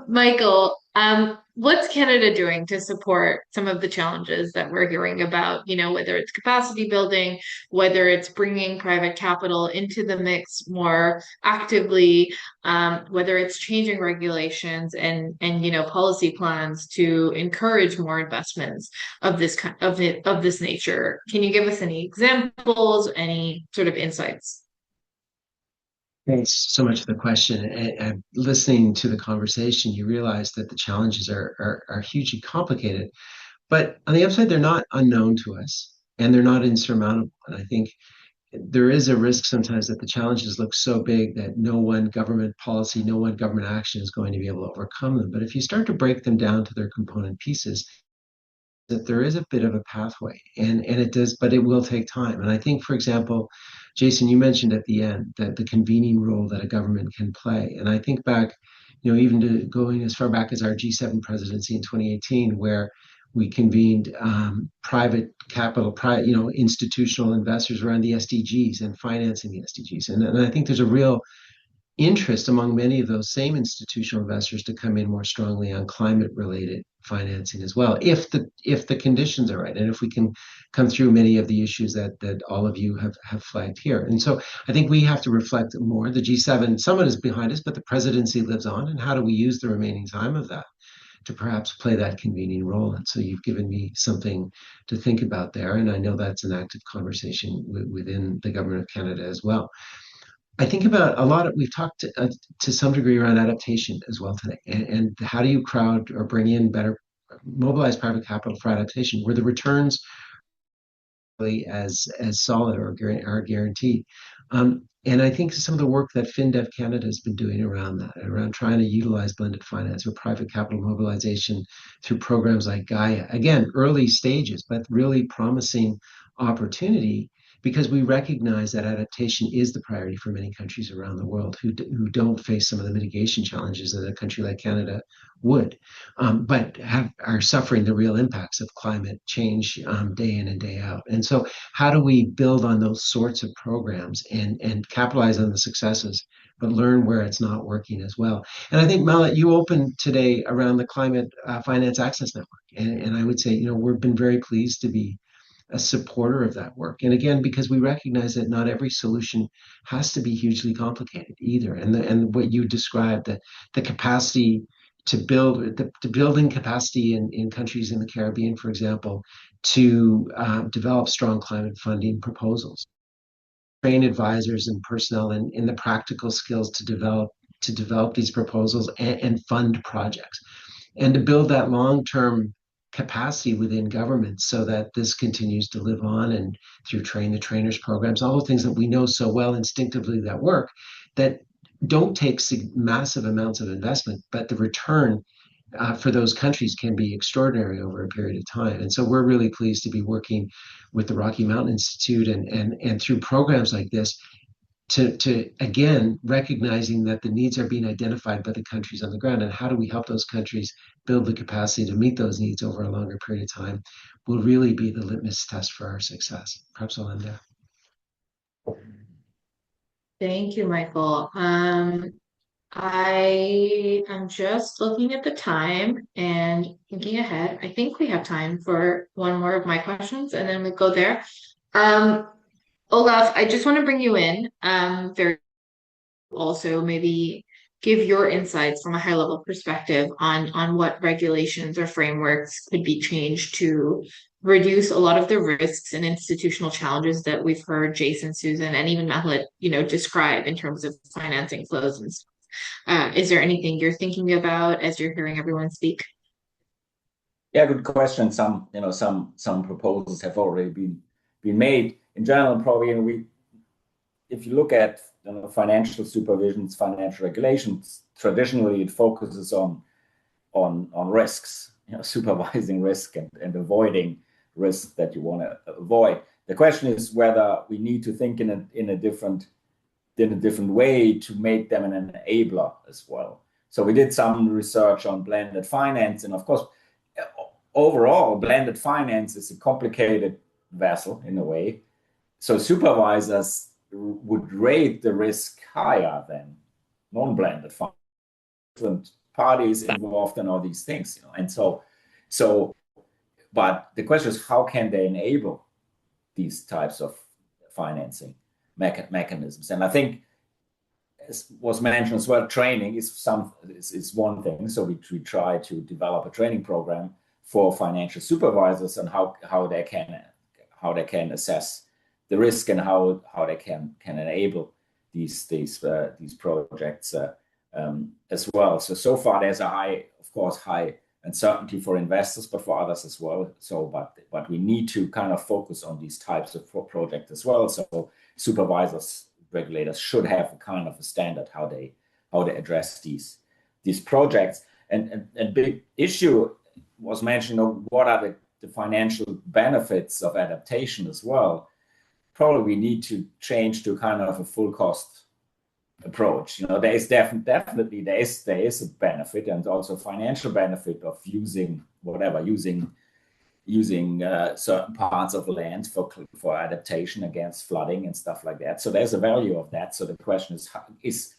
Michael, what's Canada doing to support some of the challenges that we're hearing about, whether it's capacity building, whether it's bringing private capital into the mix more actively, whether it's changing regulations and policy plans to encourage more investments of this nature. Can you give us any examples, any sort of insights? Thanks so much for the question. And listening to the conversation, you realize that the challenges are hugely complicated. But on the upside, they're not unknown to us and they're not insurmountable. And I think there is a risk sometimes that the challenges look so big that no one government policy, no one government action is going to be able to overcome them. But if you start to break them down to their component pieces, that there is a bit of a pathway and it does, but it will take time. And I think, for example, Jason, you mentioned at the end that the convening role that a government can play. And I think back, even to going as far back as our G7 presidency in 2018, where we convened private capital, institutional investors around the SDGs and financing the SDGs. And I think there's a real interest among many of those same institutional investors to come in more strongly on climate related financing as well, if the conditions are right and if we can come through many of the issues that all of you have flagged here. And so I think we have to reflect more. The G7 summit is behind us, but the presidency lives on, and how do we use the remaining time of that to perhaps play that convening role? And so you've given me something to think about there, and I know that's an active conversation within the government of Canada as well. I think about a lot of, we've talked to some degree around adaptation as well today. And how do you crowd or bring in better, mobilize private capital for adaptation where the returns really as solid or are guaranteed. And I think some of the work that FinDev Canada has been doing around that, around trying to utilize blended finance or private capital mobilization through programs like Gaia, again, early stages, but really promising opportunity, because we recognize that adaptation is the priority for many countries around the world who don't face some of the mitigation challenges that a country like Canada would, but are suffering the real impacts of climate change day in and day out. And so how do we build on those sorts of programs and capitalize on the successes, but learn where it's not working as well? And I think, Mala, you opened today around the Climate Finance Access Network. And I would say, we've been very pleased to be a supporter of that work. And again, because we recognize that not every solution has to be hugely complicated either. And what you described, the capacity to build, the building capacity in countries in the Caribbean, for example, to develop strong climate funding proposals, train advisors and personnel in the practical skills to develop these proposals and fund projects, and to build that long-term capacity within government so that this continues to live on, and through train the trainers programs, all the things that we know so well instinctively that work, that don't take massive amounts of investment, but the return for those countries can be extraordinary over a period of time. And so we're really pleased to be working with the Rocky Mountain Institute and through programs like this to again recognizing that the needs are being identified by the countries on the ground, and how do we help those countries build the capacity to meet those needs over a longer period of time will really be the litmus test for our success. Perhaps I'll end there. Thank you, Michael. I am just looking at the time and thinking ahead. I think we have time for one more of my questions, and then we go there. Olaf, I just want to bring you in. Very also maybe give your insights from a high level perspective on what regulations or frameworks could be changed to reduce a lot of the risks and institutional challenges that we've heard Jason, Susan, and even Mahlet, describe in terms of financing flows and stuff. Is there anything you're thinking about as you're hearing everyone speak? Yeah, good question. Some proposals have already been made. In general, probably if you look at financial supervisions, financial regulations, traditionally it focuses on risks, supervising risk and avoiding risks that you want to avoid. The question is whether we need to think in a different way to make them an enabler as well. So we did some research on blended finance, and of course, overall, blended finance is a complicated vessel in a way. so supervisors would rate the risk higher than non-blended funds. Different parties involved in all these things, and but the question is, how can they enable these types of financing mechanisms? And I think, as was mentioned as well, training is one thing. So we try to develop a training program for financial supervisors on how they can assess the risk and how they can enable these projects as well. So far there's of course high uncertainty for investors, but for others as well. But we need to kind of focus on these types of projects as well. So supervisors, regulators should have a kind of a standard how they address these projects. And big issue was mentioned of what are the financial benefits of adaptation as well. Probably we need to change to kind of a full cost approach. There is definitely there is a benefit, and also financial benefit of using certain parts of land for adaptation against flooding and stuff like that. So there's a value of that. So the question is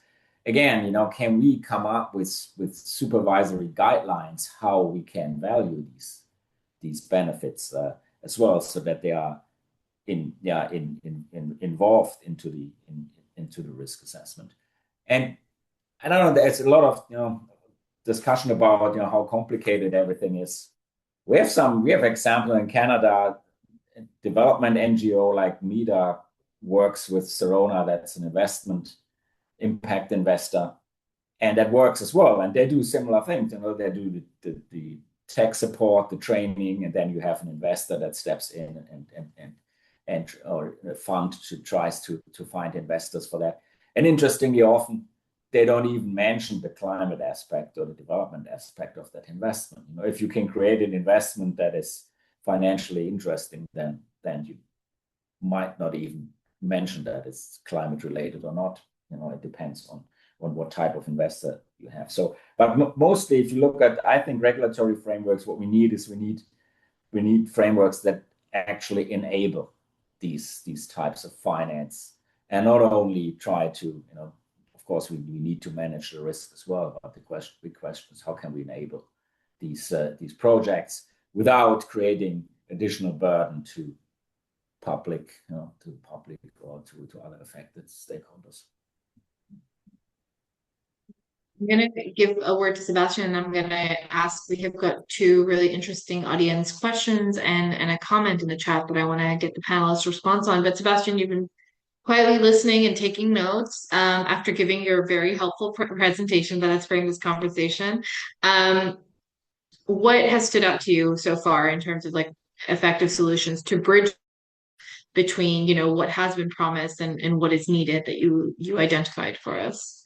again, can we come up with supervisory guidelines how we can value these benefits as well, so that they are involved into the risk assessment. And I don't know, there's a lot of discussion about how complicated everything is. We have example in Canada, development NGO like MEDA works with Serona, that's an investment impact investor, and that works as well. And they do similar things. They do the tech support, the training, and then you have an investor that steps in or a fund tries to find investors for that. And interestingly, often they don't even mention the climate aspect or the development aspect of that investment. If you can create an investment that is financially interesting, then you might not even mention that it's climate related or not. It depends on what type of investor you have. So, but mostly, if you look at, I think, regulatory frameworks, what we need is we need frameworks that actually enable these types of finance, and not only try to, of course, we need to manage the risk as well. But the big question is, how can we enable these projects without creating additional burden to public, or to other affected stakeholders? I'm going to give a word to Sebastian, and I'm going to ask, we have got two really interesting audience questions and a comment in the chat that I want to get the panelists' response on. But Sebastian, you've been quietly listening and taking notes after giving your very helpful presentation that has framed this conversation. What has stood out to you so far in terms of effective solutions to bridge between, what has been promised and what is needed that you identified for us?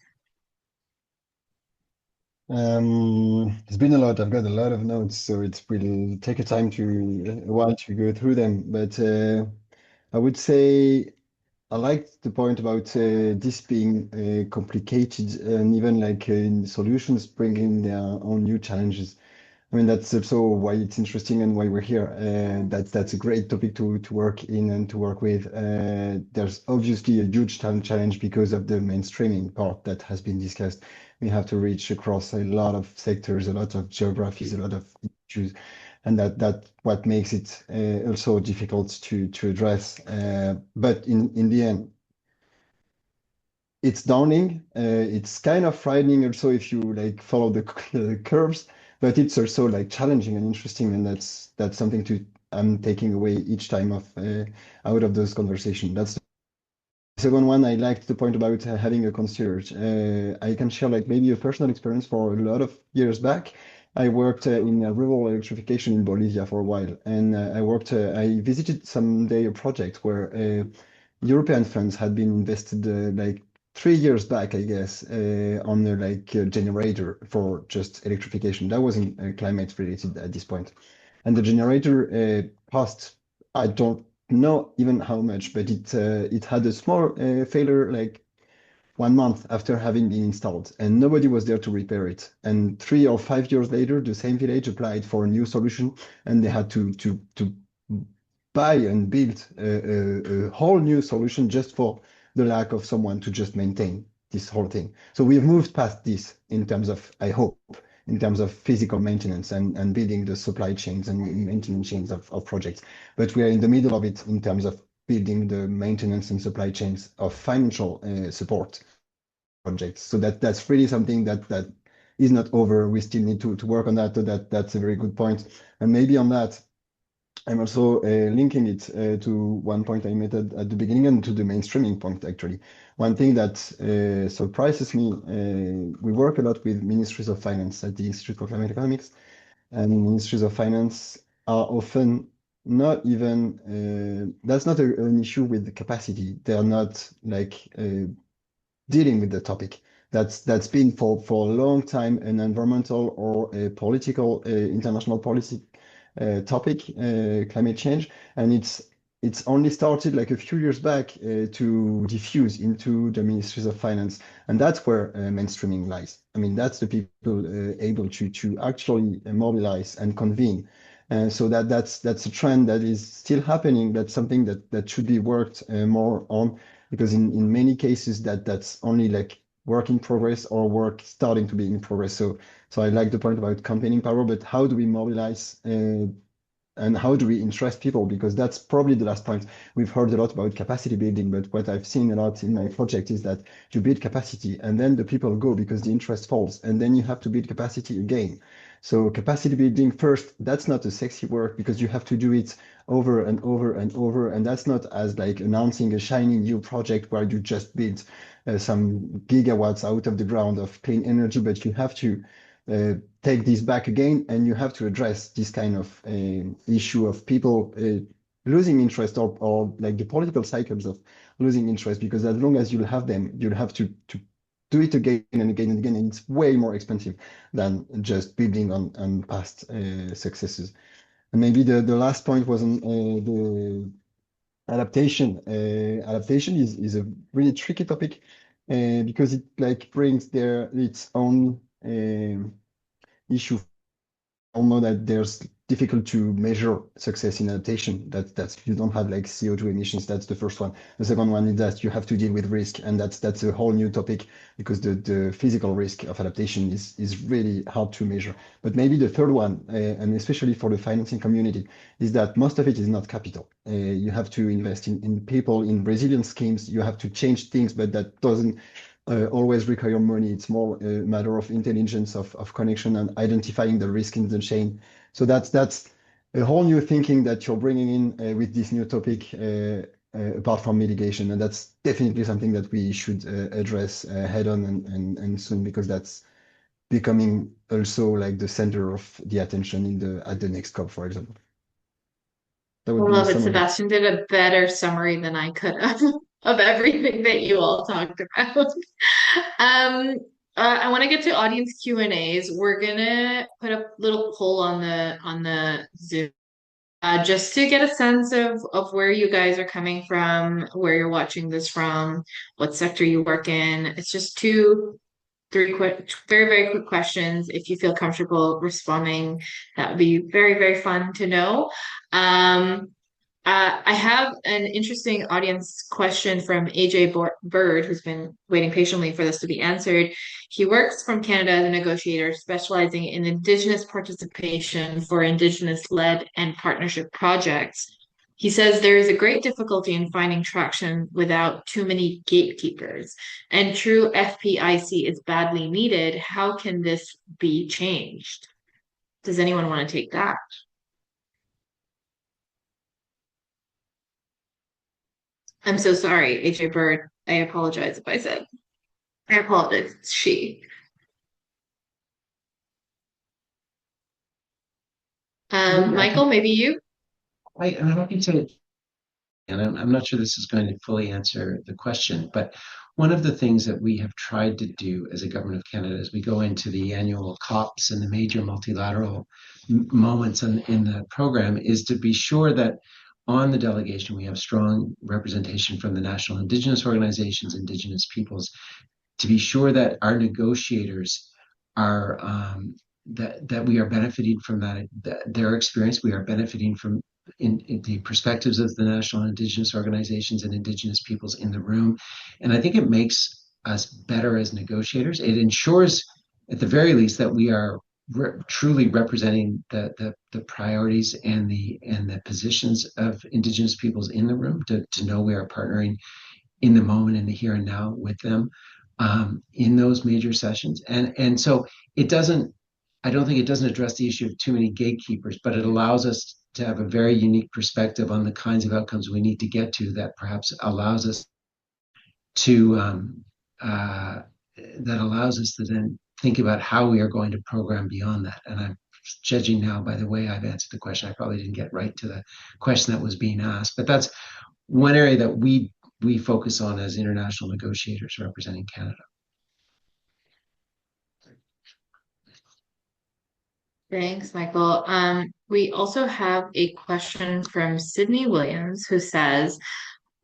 It's been a lot. I've got a lot of notes, so it will take a while to go through them. But I would say I liked the point about this being complicated, and even in solutions bringing their own new challenges. I mean, that's also why it's interesting and why we're here. That's a great topic to work in and to work with. There's obviously a huge challenge because of the mainstreaming part that has been discussed. We have to reach across a lot of sectors, a lot of geographies, a lot of issues, and that what makes it also difficult to address. But in the end, it's daunting. It's kind of frightening also if you follow the curves, but it's also challenging and interesting, and that's something I'm taking away each time out of those conversations. That's the second one. I liked the point about having a concierge. I can share maybe a personal experience. For a lot of years back, I worked in rural electrification in Bolivia for a while, and I visited someday a project where European funds had been invested 3 years back, I guess, on a generator for just electrification. That wasn't climate related at this point. And the generator cost, I don't know even how much, but it had a small failure 1 month after having been installed, and nobody was there to repair it. And 3 or 5 years later, the same village applied for a new solution, and they had to buy and build a whole new solution just for the lack of someone to just maintain this whole thing. So we've moved past this in terms of, I hope, in terms of physical maintenance and building the supply chains and maintenance chains of projects. But we are in the middle of it in terms of building the maintenance and supply chains of financial support projects. So that's really something that is not over. We still need to work on that. So that's a very good point. And maybe on that, I'm also linking it to one point I made at the beginning and to the mainstreaming point, actually. One thing that surprises me, we work a lot with ministries of finance at the Institute for Climate Economics, and ministries of finance are often not even, that's not an issue with the capacity. They're not like dealing with the topic. That's been for a long time an environmental or a political international policy topic, climate change, and it's only started like a few years back to diffuse into the ministries of finance, and that's where mainstreaming lies. I mean, that's the people able to actually mobilize and convene. So that's a trend that is still happening. That's something that should be worked more on, because in many cases that's only like work in progress or work starting to be in progress. So I like the point about campaigning power, but how do we mobilize and how do we interest people? Because that's probably the last point. We've heard a lot about capacity building, but what I've seen a lot in my project is that you build capacity and then the people go because the interest falls, and then you have to build capacity again. So capacity building first, that's not a sexy work because you have to do it over and over and over. And that's not as like announcing a shiny new project where you just build some gigawatts out of the ground of clean energy, but you have to take this back again, and you have to address this kind of issue of people losing interest, or like the political cycles of losing interest, because as long as you'll have them, you'll have to do it again and again and again, and it's way more expensive than just building on past successes. And maybe the last point was on the adaptation. Adaptation is a really tricky topic because it like brings its own issue. I know that there's difficult to measure success in adaptation. That's you don't have like CO2 emissions. That's the first one. The second one is that you have to deal with risk, and that's a whole new topic because the physical risk of adaptation is really hard to measure. But maybe the third one, and especially for the financing community, is that most of it is not capital. You have to invest in people, in resilience schemes. You have to change things, but that doesn't always require money. It's more a matter of intelligence, of connection, and identifying the risk in the chain. So that's a whole new thinking that you're bringing in with this new topic, apart from mitigation. And that's definitely something that we should address head on and soon, because that's becoming also like the center of the attention at the next COP, for example. That I would be a love it. summary. Sebastian did a better summary than I could have of everything that you all talked about. Um, I want to get to audience Q&As. We're gonna put a little poll on the Zoom, just to get a sense of where you guys are coming from, where you're watching this from, what sector you work in. It's just three quick, very, very quick questions. If you feel comfortable responding, that would be very, very fun to know. I have an interesting audience question from AJ Bird, who's been waiting patiently for this to be answered. He works from Canada as a negotiator, specializing in Indigenous participation for Indigenous-led and partnership projects. He says there is a great difficulty in finding traction without too many gatekeepers, and true FPIC is badly needed. How can this be changed? Does anyone want to take that? I'm so sorry, AJ Bird. I apologize if I said. I apologize. It's she. Michael, maybe you? I'm happy to, and I'm not sure this is going to fully answer the question, but one of the things that we have tried to do as a government of Canada as we go into the annual COPs and the major multilateral moments in the program is to be sure that on the delegation we have strong representation from the national Indigenous organizations, Indigenous peoples, to be sure that our negotiators are that we are benefiting from that their experience. We are benefiting from in the perspectives of the national Indigenous organizations and Indigenous peoples in the room. And I think it makes us better as negotiators. It ensures, at the very least, that we are truly representing the priorities and the positions of Indigenous peoples in the room, to know we are partnering in the moment, in the here and now with them, in those major sessions. And so it doesn't, I don't think it doesn't address the issue of too many gatekeepers, but it allows us to have a very unique perspective on the kinds of outcomes we need to get to, that perhaps allows us to then think about how we are going to program beyond that. And I'm judging now by the way I've answered the question, I probably didn't get right to the question that was being asked, but that's one area that we focus on as international negotiators representing Canada. Thanks, Michael. We also have a question from Sydney Williams, who says,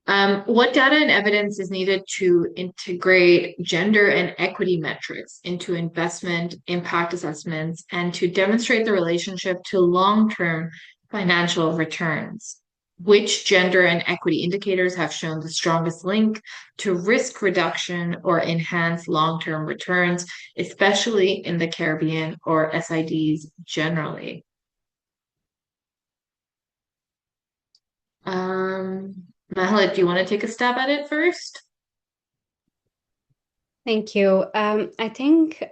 what data and evidence is needed to integrate gender and equity metrics into investment impact assessments and to demonstrate the relationship to long-term financial returns? Which gender and equity indicators have shown the strongest link to risk reduction or enhanced long-term returns, especially in the Caribbean or SIDs generally? Mahalit, do you want to take a stab at it first? Thank you. I think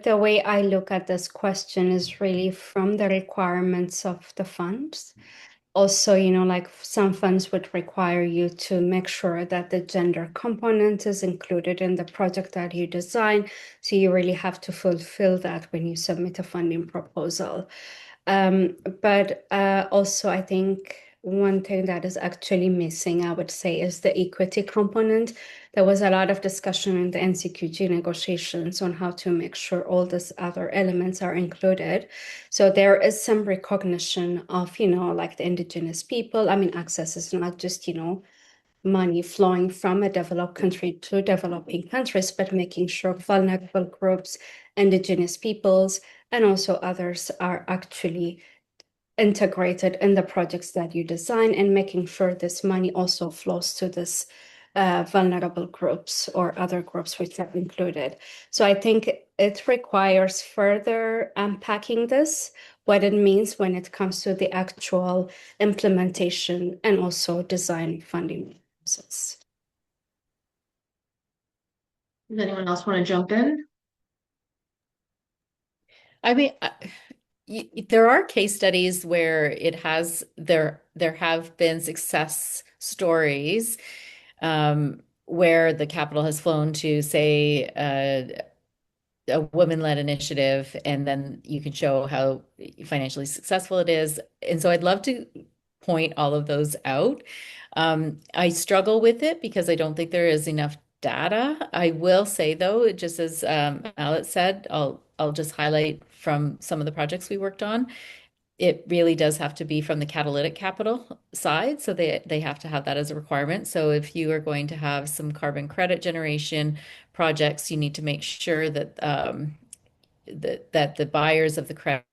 the way I look at this question is really from the requirements of the funds. Also, like some funds would require you to make sure that the gender component is included in the project that you design. So you really have to fulfill that when you submit a funding proposal. But also, I think one thing that is actually missing, I would say, is the equity component. There was a lot of discussion in the NCQG negotiations on how to make sure all these other elements are included. So there is some recognition of, like the Indigenous people. I mean, access is not just, money flowing from a developed country to developing countries, but making sure vulnerable groups, Indigenous peoples, and also others are actually integrated in the projects that you design, and making sure this money also flows to this vulnerable groups or other groups which are included. So I think it requires further unpacking this, what it means when it comes to the actual implementation and also design funding process. Does anyone else want to jump in? I mean, there are case studies where there have been success stories where the capital has flown to, say, a women-led initiative, and then you can show how financially successful it is. And so I'd love to point all of those out. I struggle with it because I don't think there is enough data. I will say, though, just as Alex said, I'll just highlight from some of the projects we worked on. It really does have to be from the catalytic capital side. So they have to have that as a requirement. So if you are going to have some carbon credit generation projects, you need to make sure that that the buyers of the credit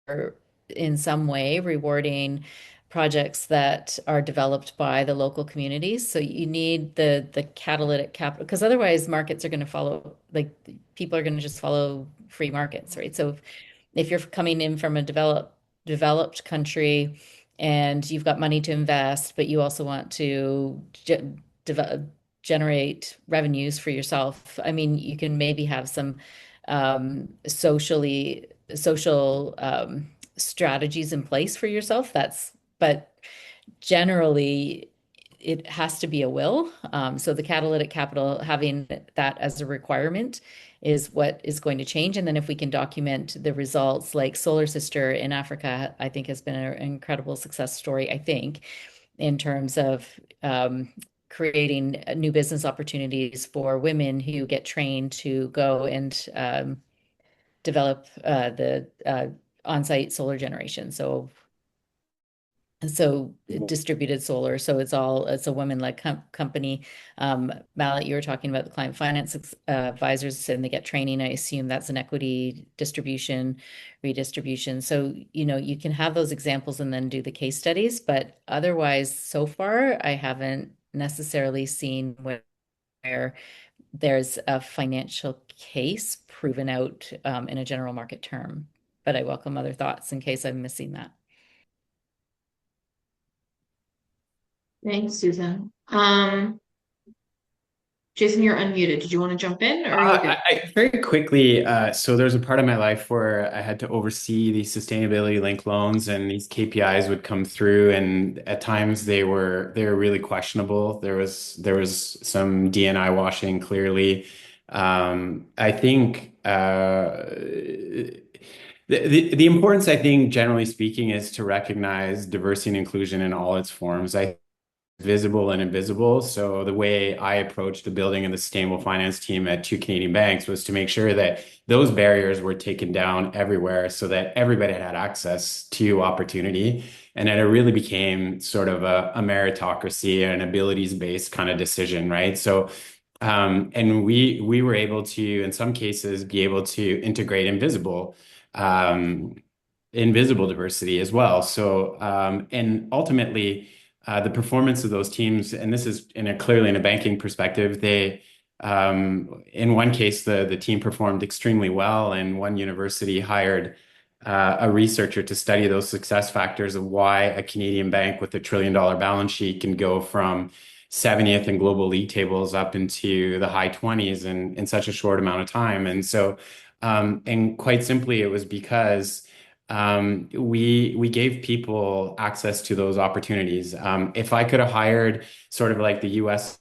are in some way rewarding projects that are developed by the local communities. So you need the catalytic capital, because otherwise markets are going to follow, like people are going to just follow free markets, right? So if you're coming in from a developed country and you've got money to invest, but you also want to generate revenues for yourself, I mean, you can maybe have some social strategies in place for yourself. But generally it has to be a will. So the catalytic capital, having that as a requirement, is what is going to change. And then if we can document the results, like Solar Sister in Africa, I think has been an incredible success story, I think, in terms of creating new business opportunities for women who get trained to go and develop the on-site solar generation. So So distributed solar. So it's a women-led company. Mallet, you were talking about the climate finance advisors, and they get training. I assume that's an equity distribution, redistribution. So, you can have those examples and then do the case studies. But otherwise, so far, I haven't necessarily seen where there's a financial case proven out in a general market term. But I welcome other thoughts in case I'm missing that. Thanks, Susan. Jason, you're unmuted. Did you want to jump in, or are you good? Very quickly, so there's a part of my life where I had to oversee these sustainability linked loans, and these KPIs would come through, and at times they were really questionable. There was some DNI washing clearly. I think the importance, I think, generally speaking, is to recognize diversity and inclusion in all its forms. Visible and invisible. So the way I approached the building of the sustainable finance team at two Canadian banks was to make sure that those barriers were taken down everywhere so that everybody had access to opportunity. And that it really became sort of a meritocracy and an abilities-based kind of decision, right? So and we were able to, in some cases, be able to integrate invisible diversity as well. So and ultimately, the performance of those teams, and this is clearly in a banking perspective, they in one case the team performed extremely well, and one university hired a researcher to study those success factors of why a Canadian bank with $1 trillion balance sheet can go from 70th in global league tables up into the high 20s in such a short amount of time. And so and quite simply, it was because we gave people access to those opportunities. If I could have hired sort of like the US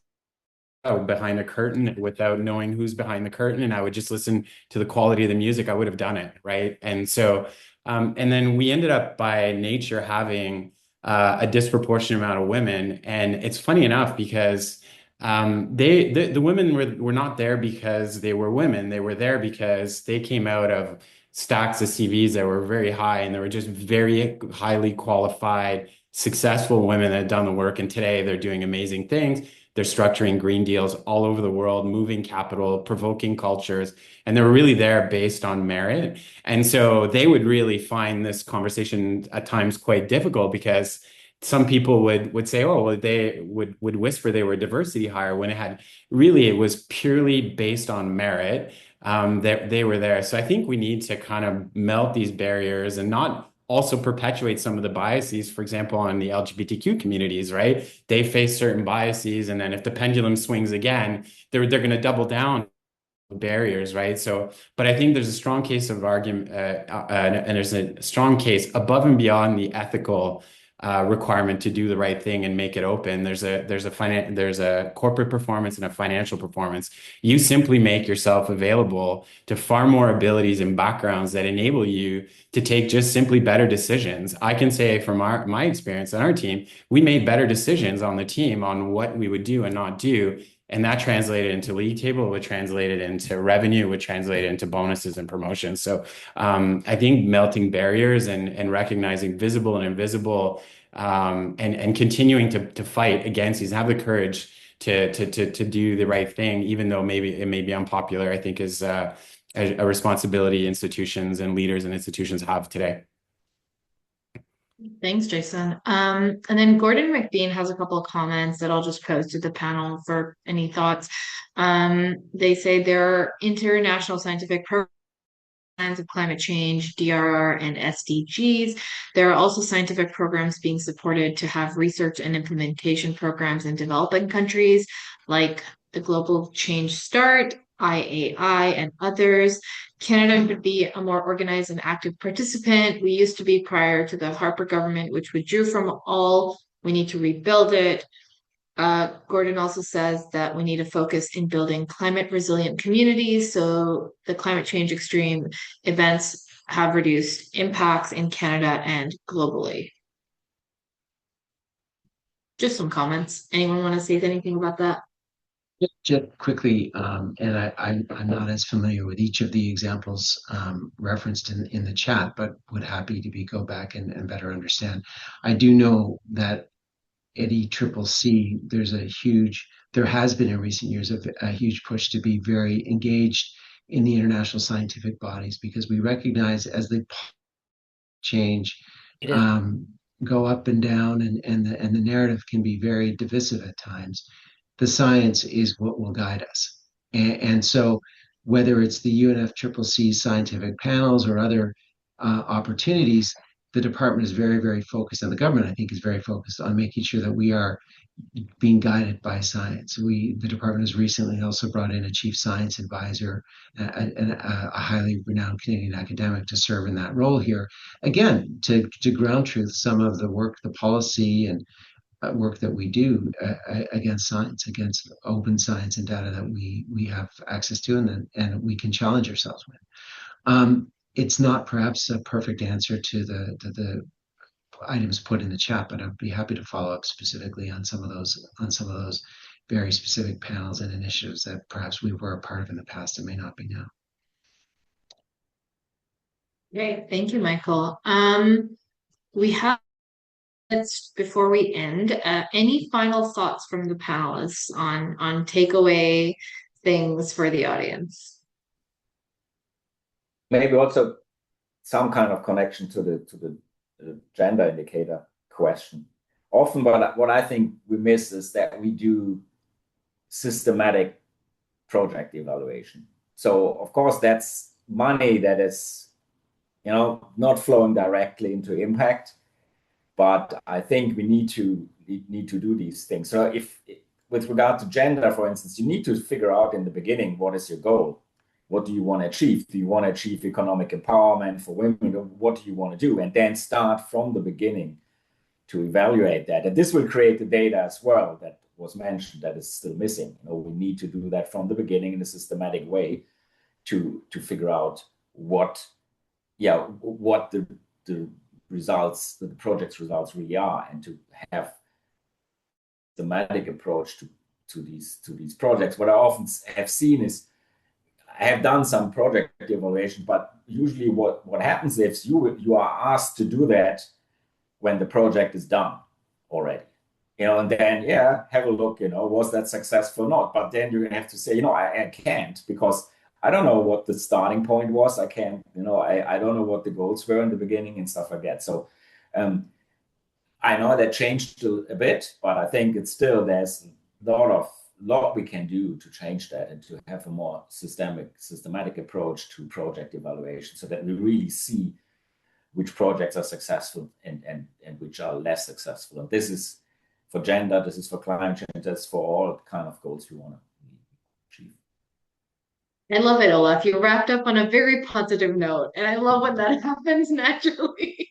behind the curtain without knowing who's behind the curtain, and I would just listen to the quality of the music, I would have done it, right? And so, and then we ended up by nature having a disproportionate amount of women. And it's funny enough because the women were not there because they were women. They were there because they came out of stacks of CVs that were very high, and they were just very highly qualified, successful women that had done the work. And today they're doing amazing things. They're structuring green deals all over the world, moving capital, provoking cultures, and they were really there based on merit. And so they would really find this conversation at times quite difficult because some people would say, oh, well, they would whisper they were diversity hire when it was purely based on merit that they were there. So I think we need to kind of melt these barriers and not also perpetuate some of the biases, for example, on the LGBTQ communities, right? They face certain biases, and then if the pendulum swings again, they're going to double down barriers, right? So, but I think there's a strong case of argument, and there's a strong case above and beyond the ethical requirement to do the right thing and make it open. There's a corporate performance and a financial performance. You simply make yourself available to far more abilities and backgrounds that enable you to take just simply better decisions. I can say from my experience on our team, we made better decisions on the team on what we would do and not do. And that translated into league table, would translate it into revenue, would translate into bonuses and promotions. So I think melting barriers and recognizing visible and invisible and continuing to fight against these, have the courage to do the right thing, even though maybe it may be unpopular, I think is a responsibility institutions and leaders and institutions have today. Thanks, Jason. And then Gordon McBean has a couple of comments that I'll just pose to the panel for any thoughts. They say there are international scientific programs of climate change, DRR, and SDGs. There are also scientific programs being supported to have research and implementation programs in developing countries, like the Global Change Start, IAI, and others. Canada should be a more organized and active participant. We used to be prior to the Harper government, which withdrew from all. We need to rebuild it. Gordon also says that we need to focus in building climate resilient communities so the climate change extreme events have reduced impacts in Canada and globally. Just some comments. Anyone want to say anything about that? Just quickly, and I'm not as familiar with each of the examples referenced in the chat, but would happy to go back and better understand. I do know that at ECCC, there has been in recent years a huge push to be very engaged in the international scientific bodies, because we recognize as they change, go up and down, and the narrative can be very divisive at times. The science is what will guide us. And so whether it's the UNFCCC scientific panels or other opportunities, the department is very, very focused, and the government, I think, is very focused on making sure that we are being guided by science. The department has recently also brought in a chief science advisor, a highly renowned Canadian academic, to serve in that role here. Again, to ground truth some of the work, the policy and work that we do against science, against open science and data that we have access to, and we can challenge ourselves with. It's not perhaps a perfect answer to the items put in the chat, but I'd be happy to follow up specifically on some of those very specific panels and initiatives that perhaps we were a part of in the past and may not be now. Great, thank you, Michael. We have before we end, any final thoughts from the panelists on takeaway things for the audience? Maybe also some kind of connection to the gender indicator question. Often what I think we miss is that we do systematic project evaluation. So of course that's money that is, not flowing directly into impact, but I think we need to do these things. So if with regard to gender, for instance, you need to figure out in the beginning, what is your goal? What do you want to achieve? Do you want to achieve economic empowerment for women? Or what do you want to do? And then start from the beginning to evaluate that. And this will create the data as well that was mentioned that is still missing. We need to do that from the beginning in a systematic way to figure out what the results, the project's results really are, and to have a thematic approach to these projects. What I often have seen is, I have done some project evaluation, but usually what happens is you are asked to do that when the project is done already. And then, have a look, was that successful or not? But then you're gonna have to say, I can't, because I don't know what the starting point was. I can't, I don't know what the goals were in the beginning and stuff like that. So I know that changed a bit, but I think it's still, there's a lot we can do to change that and to have a more systematic approach to project evaluation, so that we really see which projects are successful and which are less successful. And this is for gender, this is for climate change, that's for all kind of goals we want to achieve. I love it, Olaf. You wrapped up on a very positive note, and I love when that happens naturally.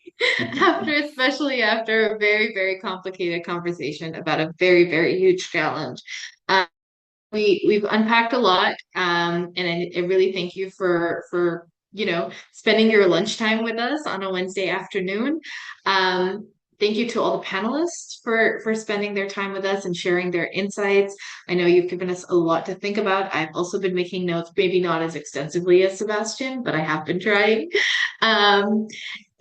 Especially after a very, very complicated conversation about a very, very huge challenge. We've unpacked a lot, and I really thank you for spending your lunchtime with us on a Wednesday afternoon. Thank you to all the panelists for spending their time with us and sharing their insights. I know you've given us a lot to think about. I've also been making notes, maybe not as extensively as Sebastian, but I have been trying.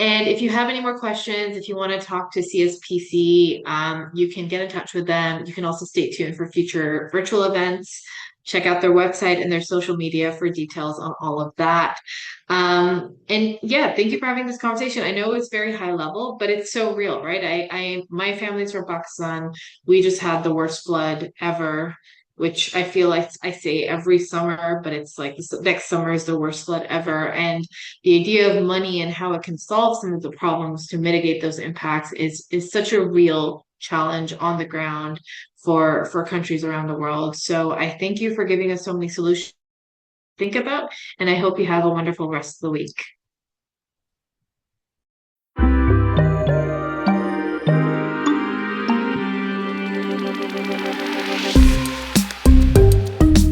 And if you have any more questions, if you want to talk to CSPC, you can get in touch with them. You can also stay tuned for future virtual events. Check out their website and their social media for details on all of that. And yeah, thank you for having this conversation. I know it's very high level, but it's so real, right? My family's from Pakistan. We just had the worst flood ever, which I feel like I say every summer, but it's like next summer is the worst flood ever. And the idea of money and how it can solve some of the problems to mitigate those impacts is such a real challenge on the ground for countries around the world. So I thank you for giving us so many solutions to think about, and I hope you have a wonderful rest of the week.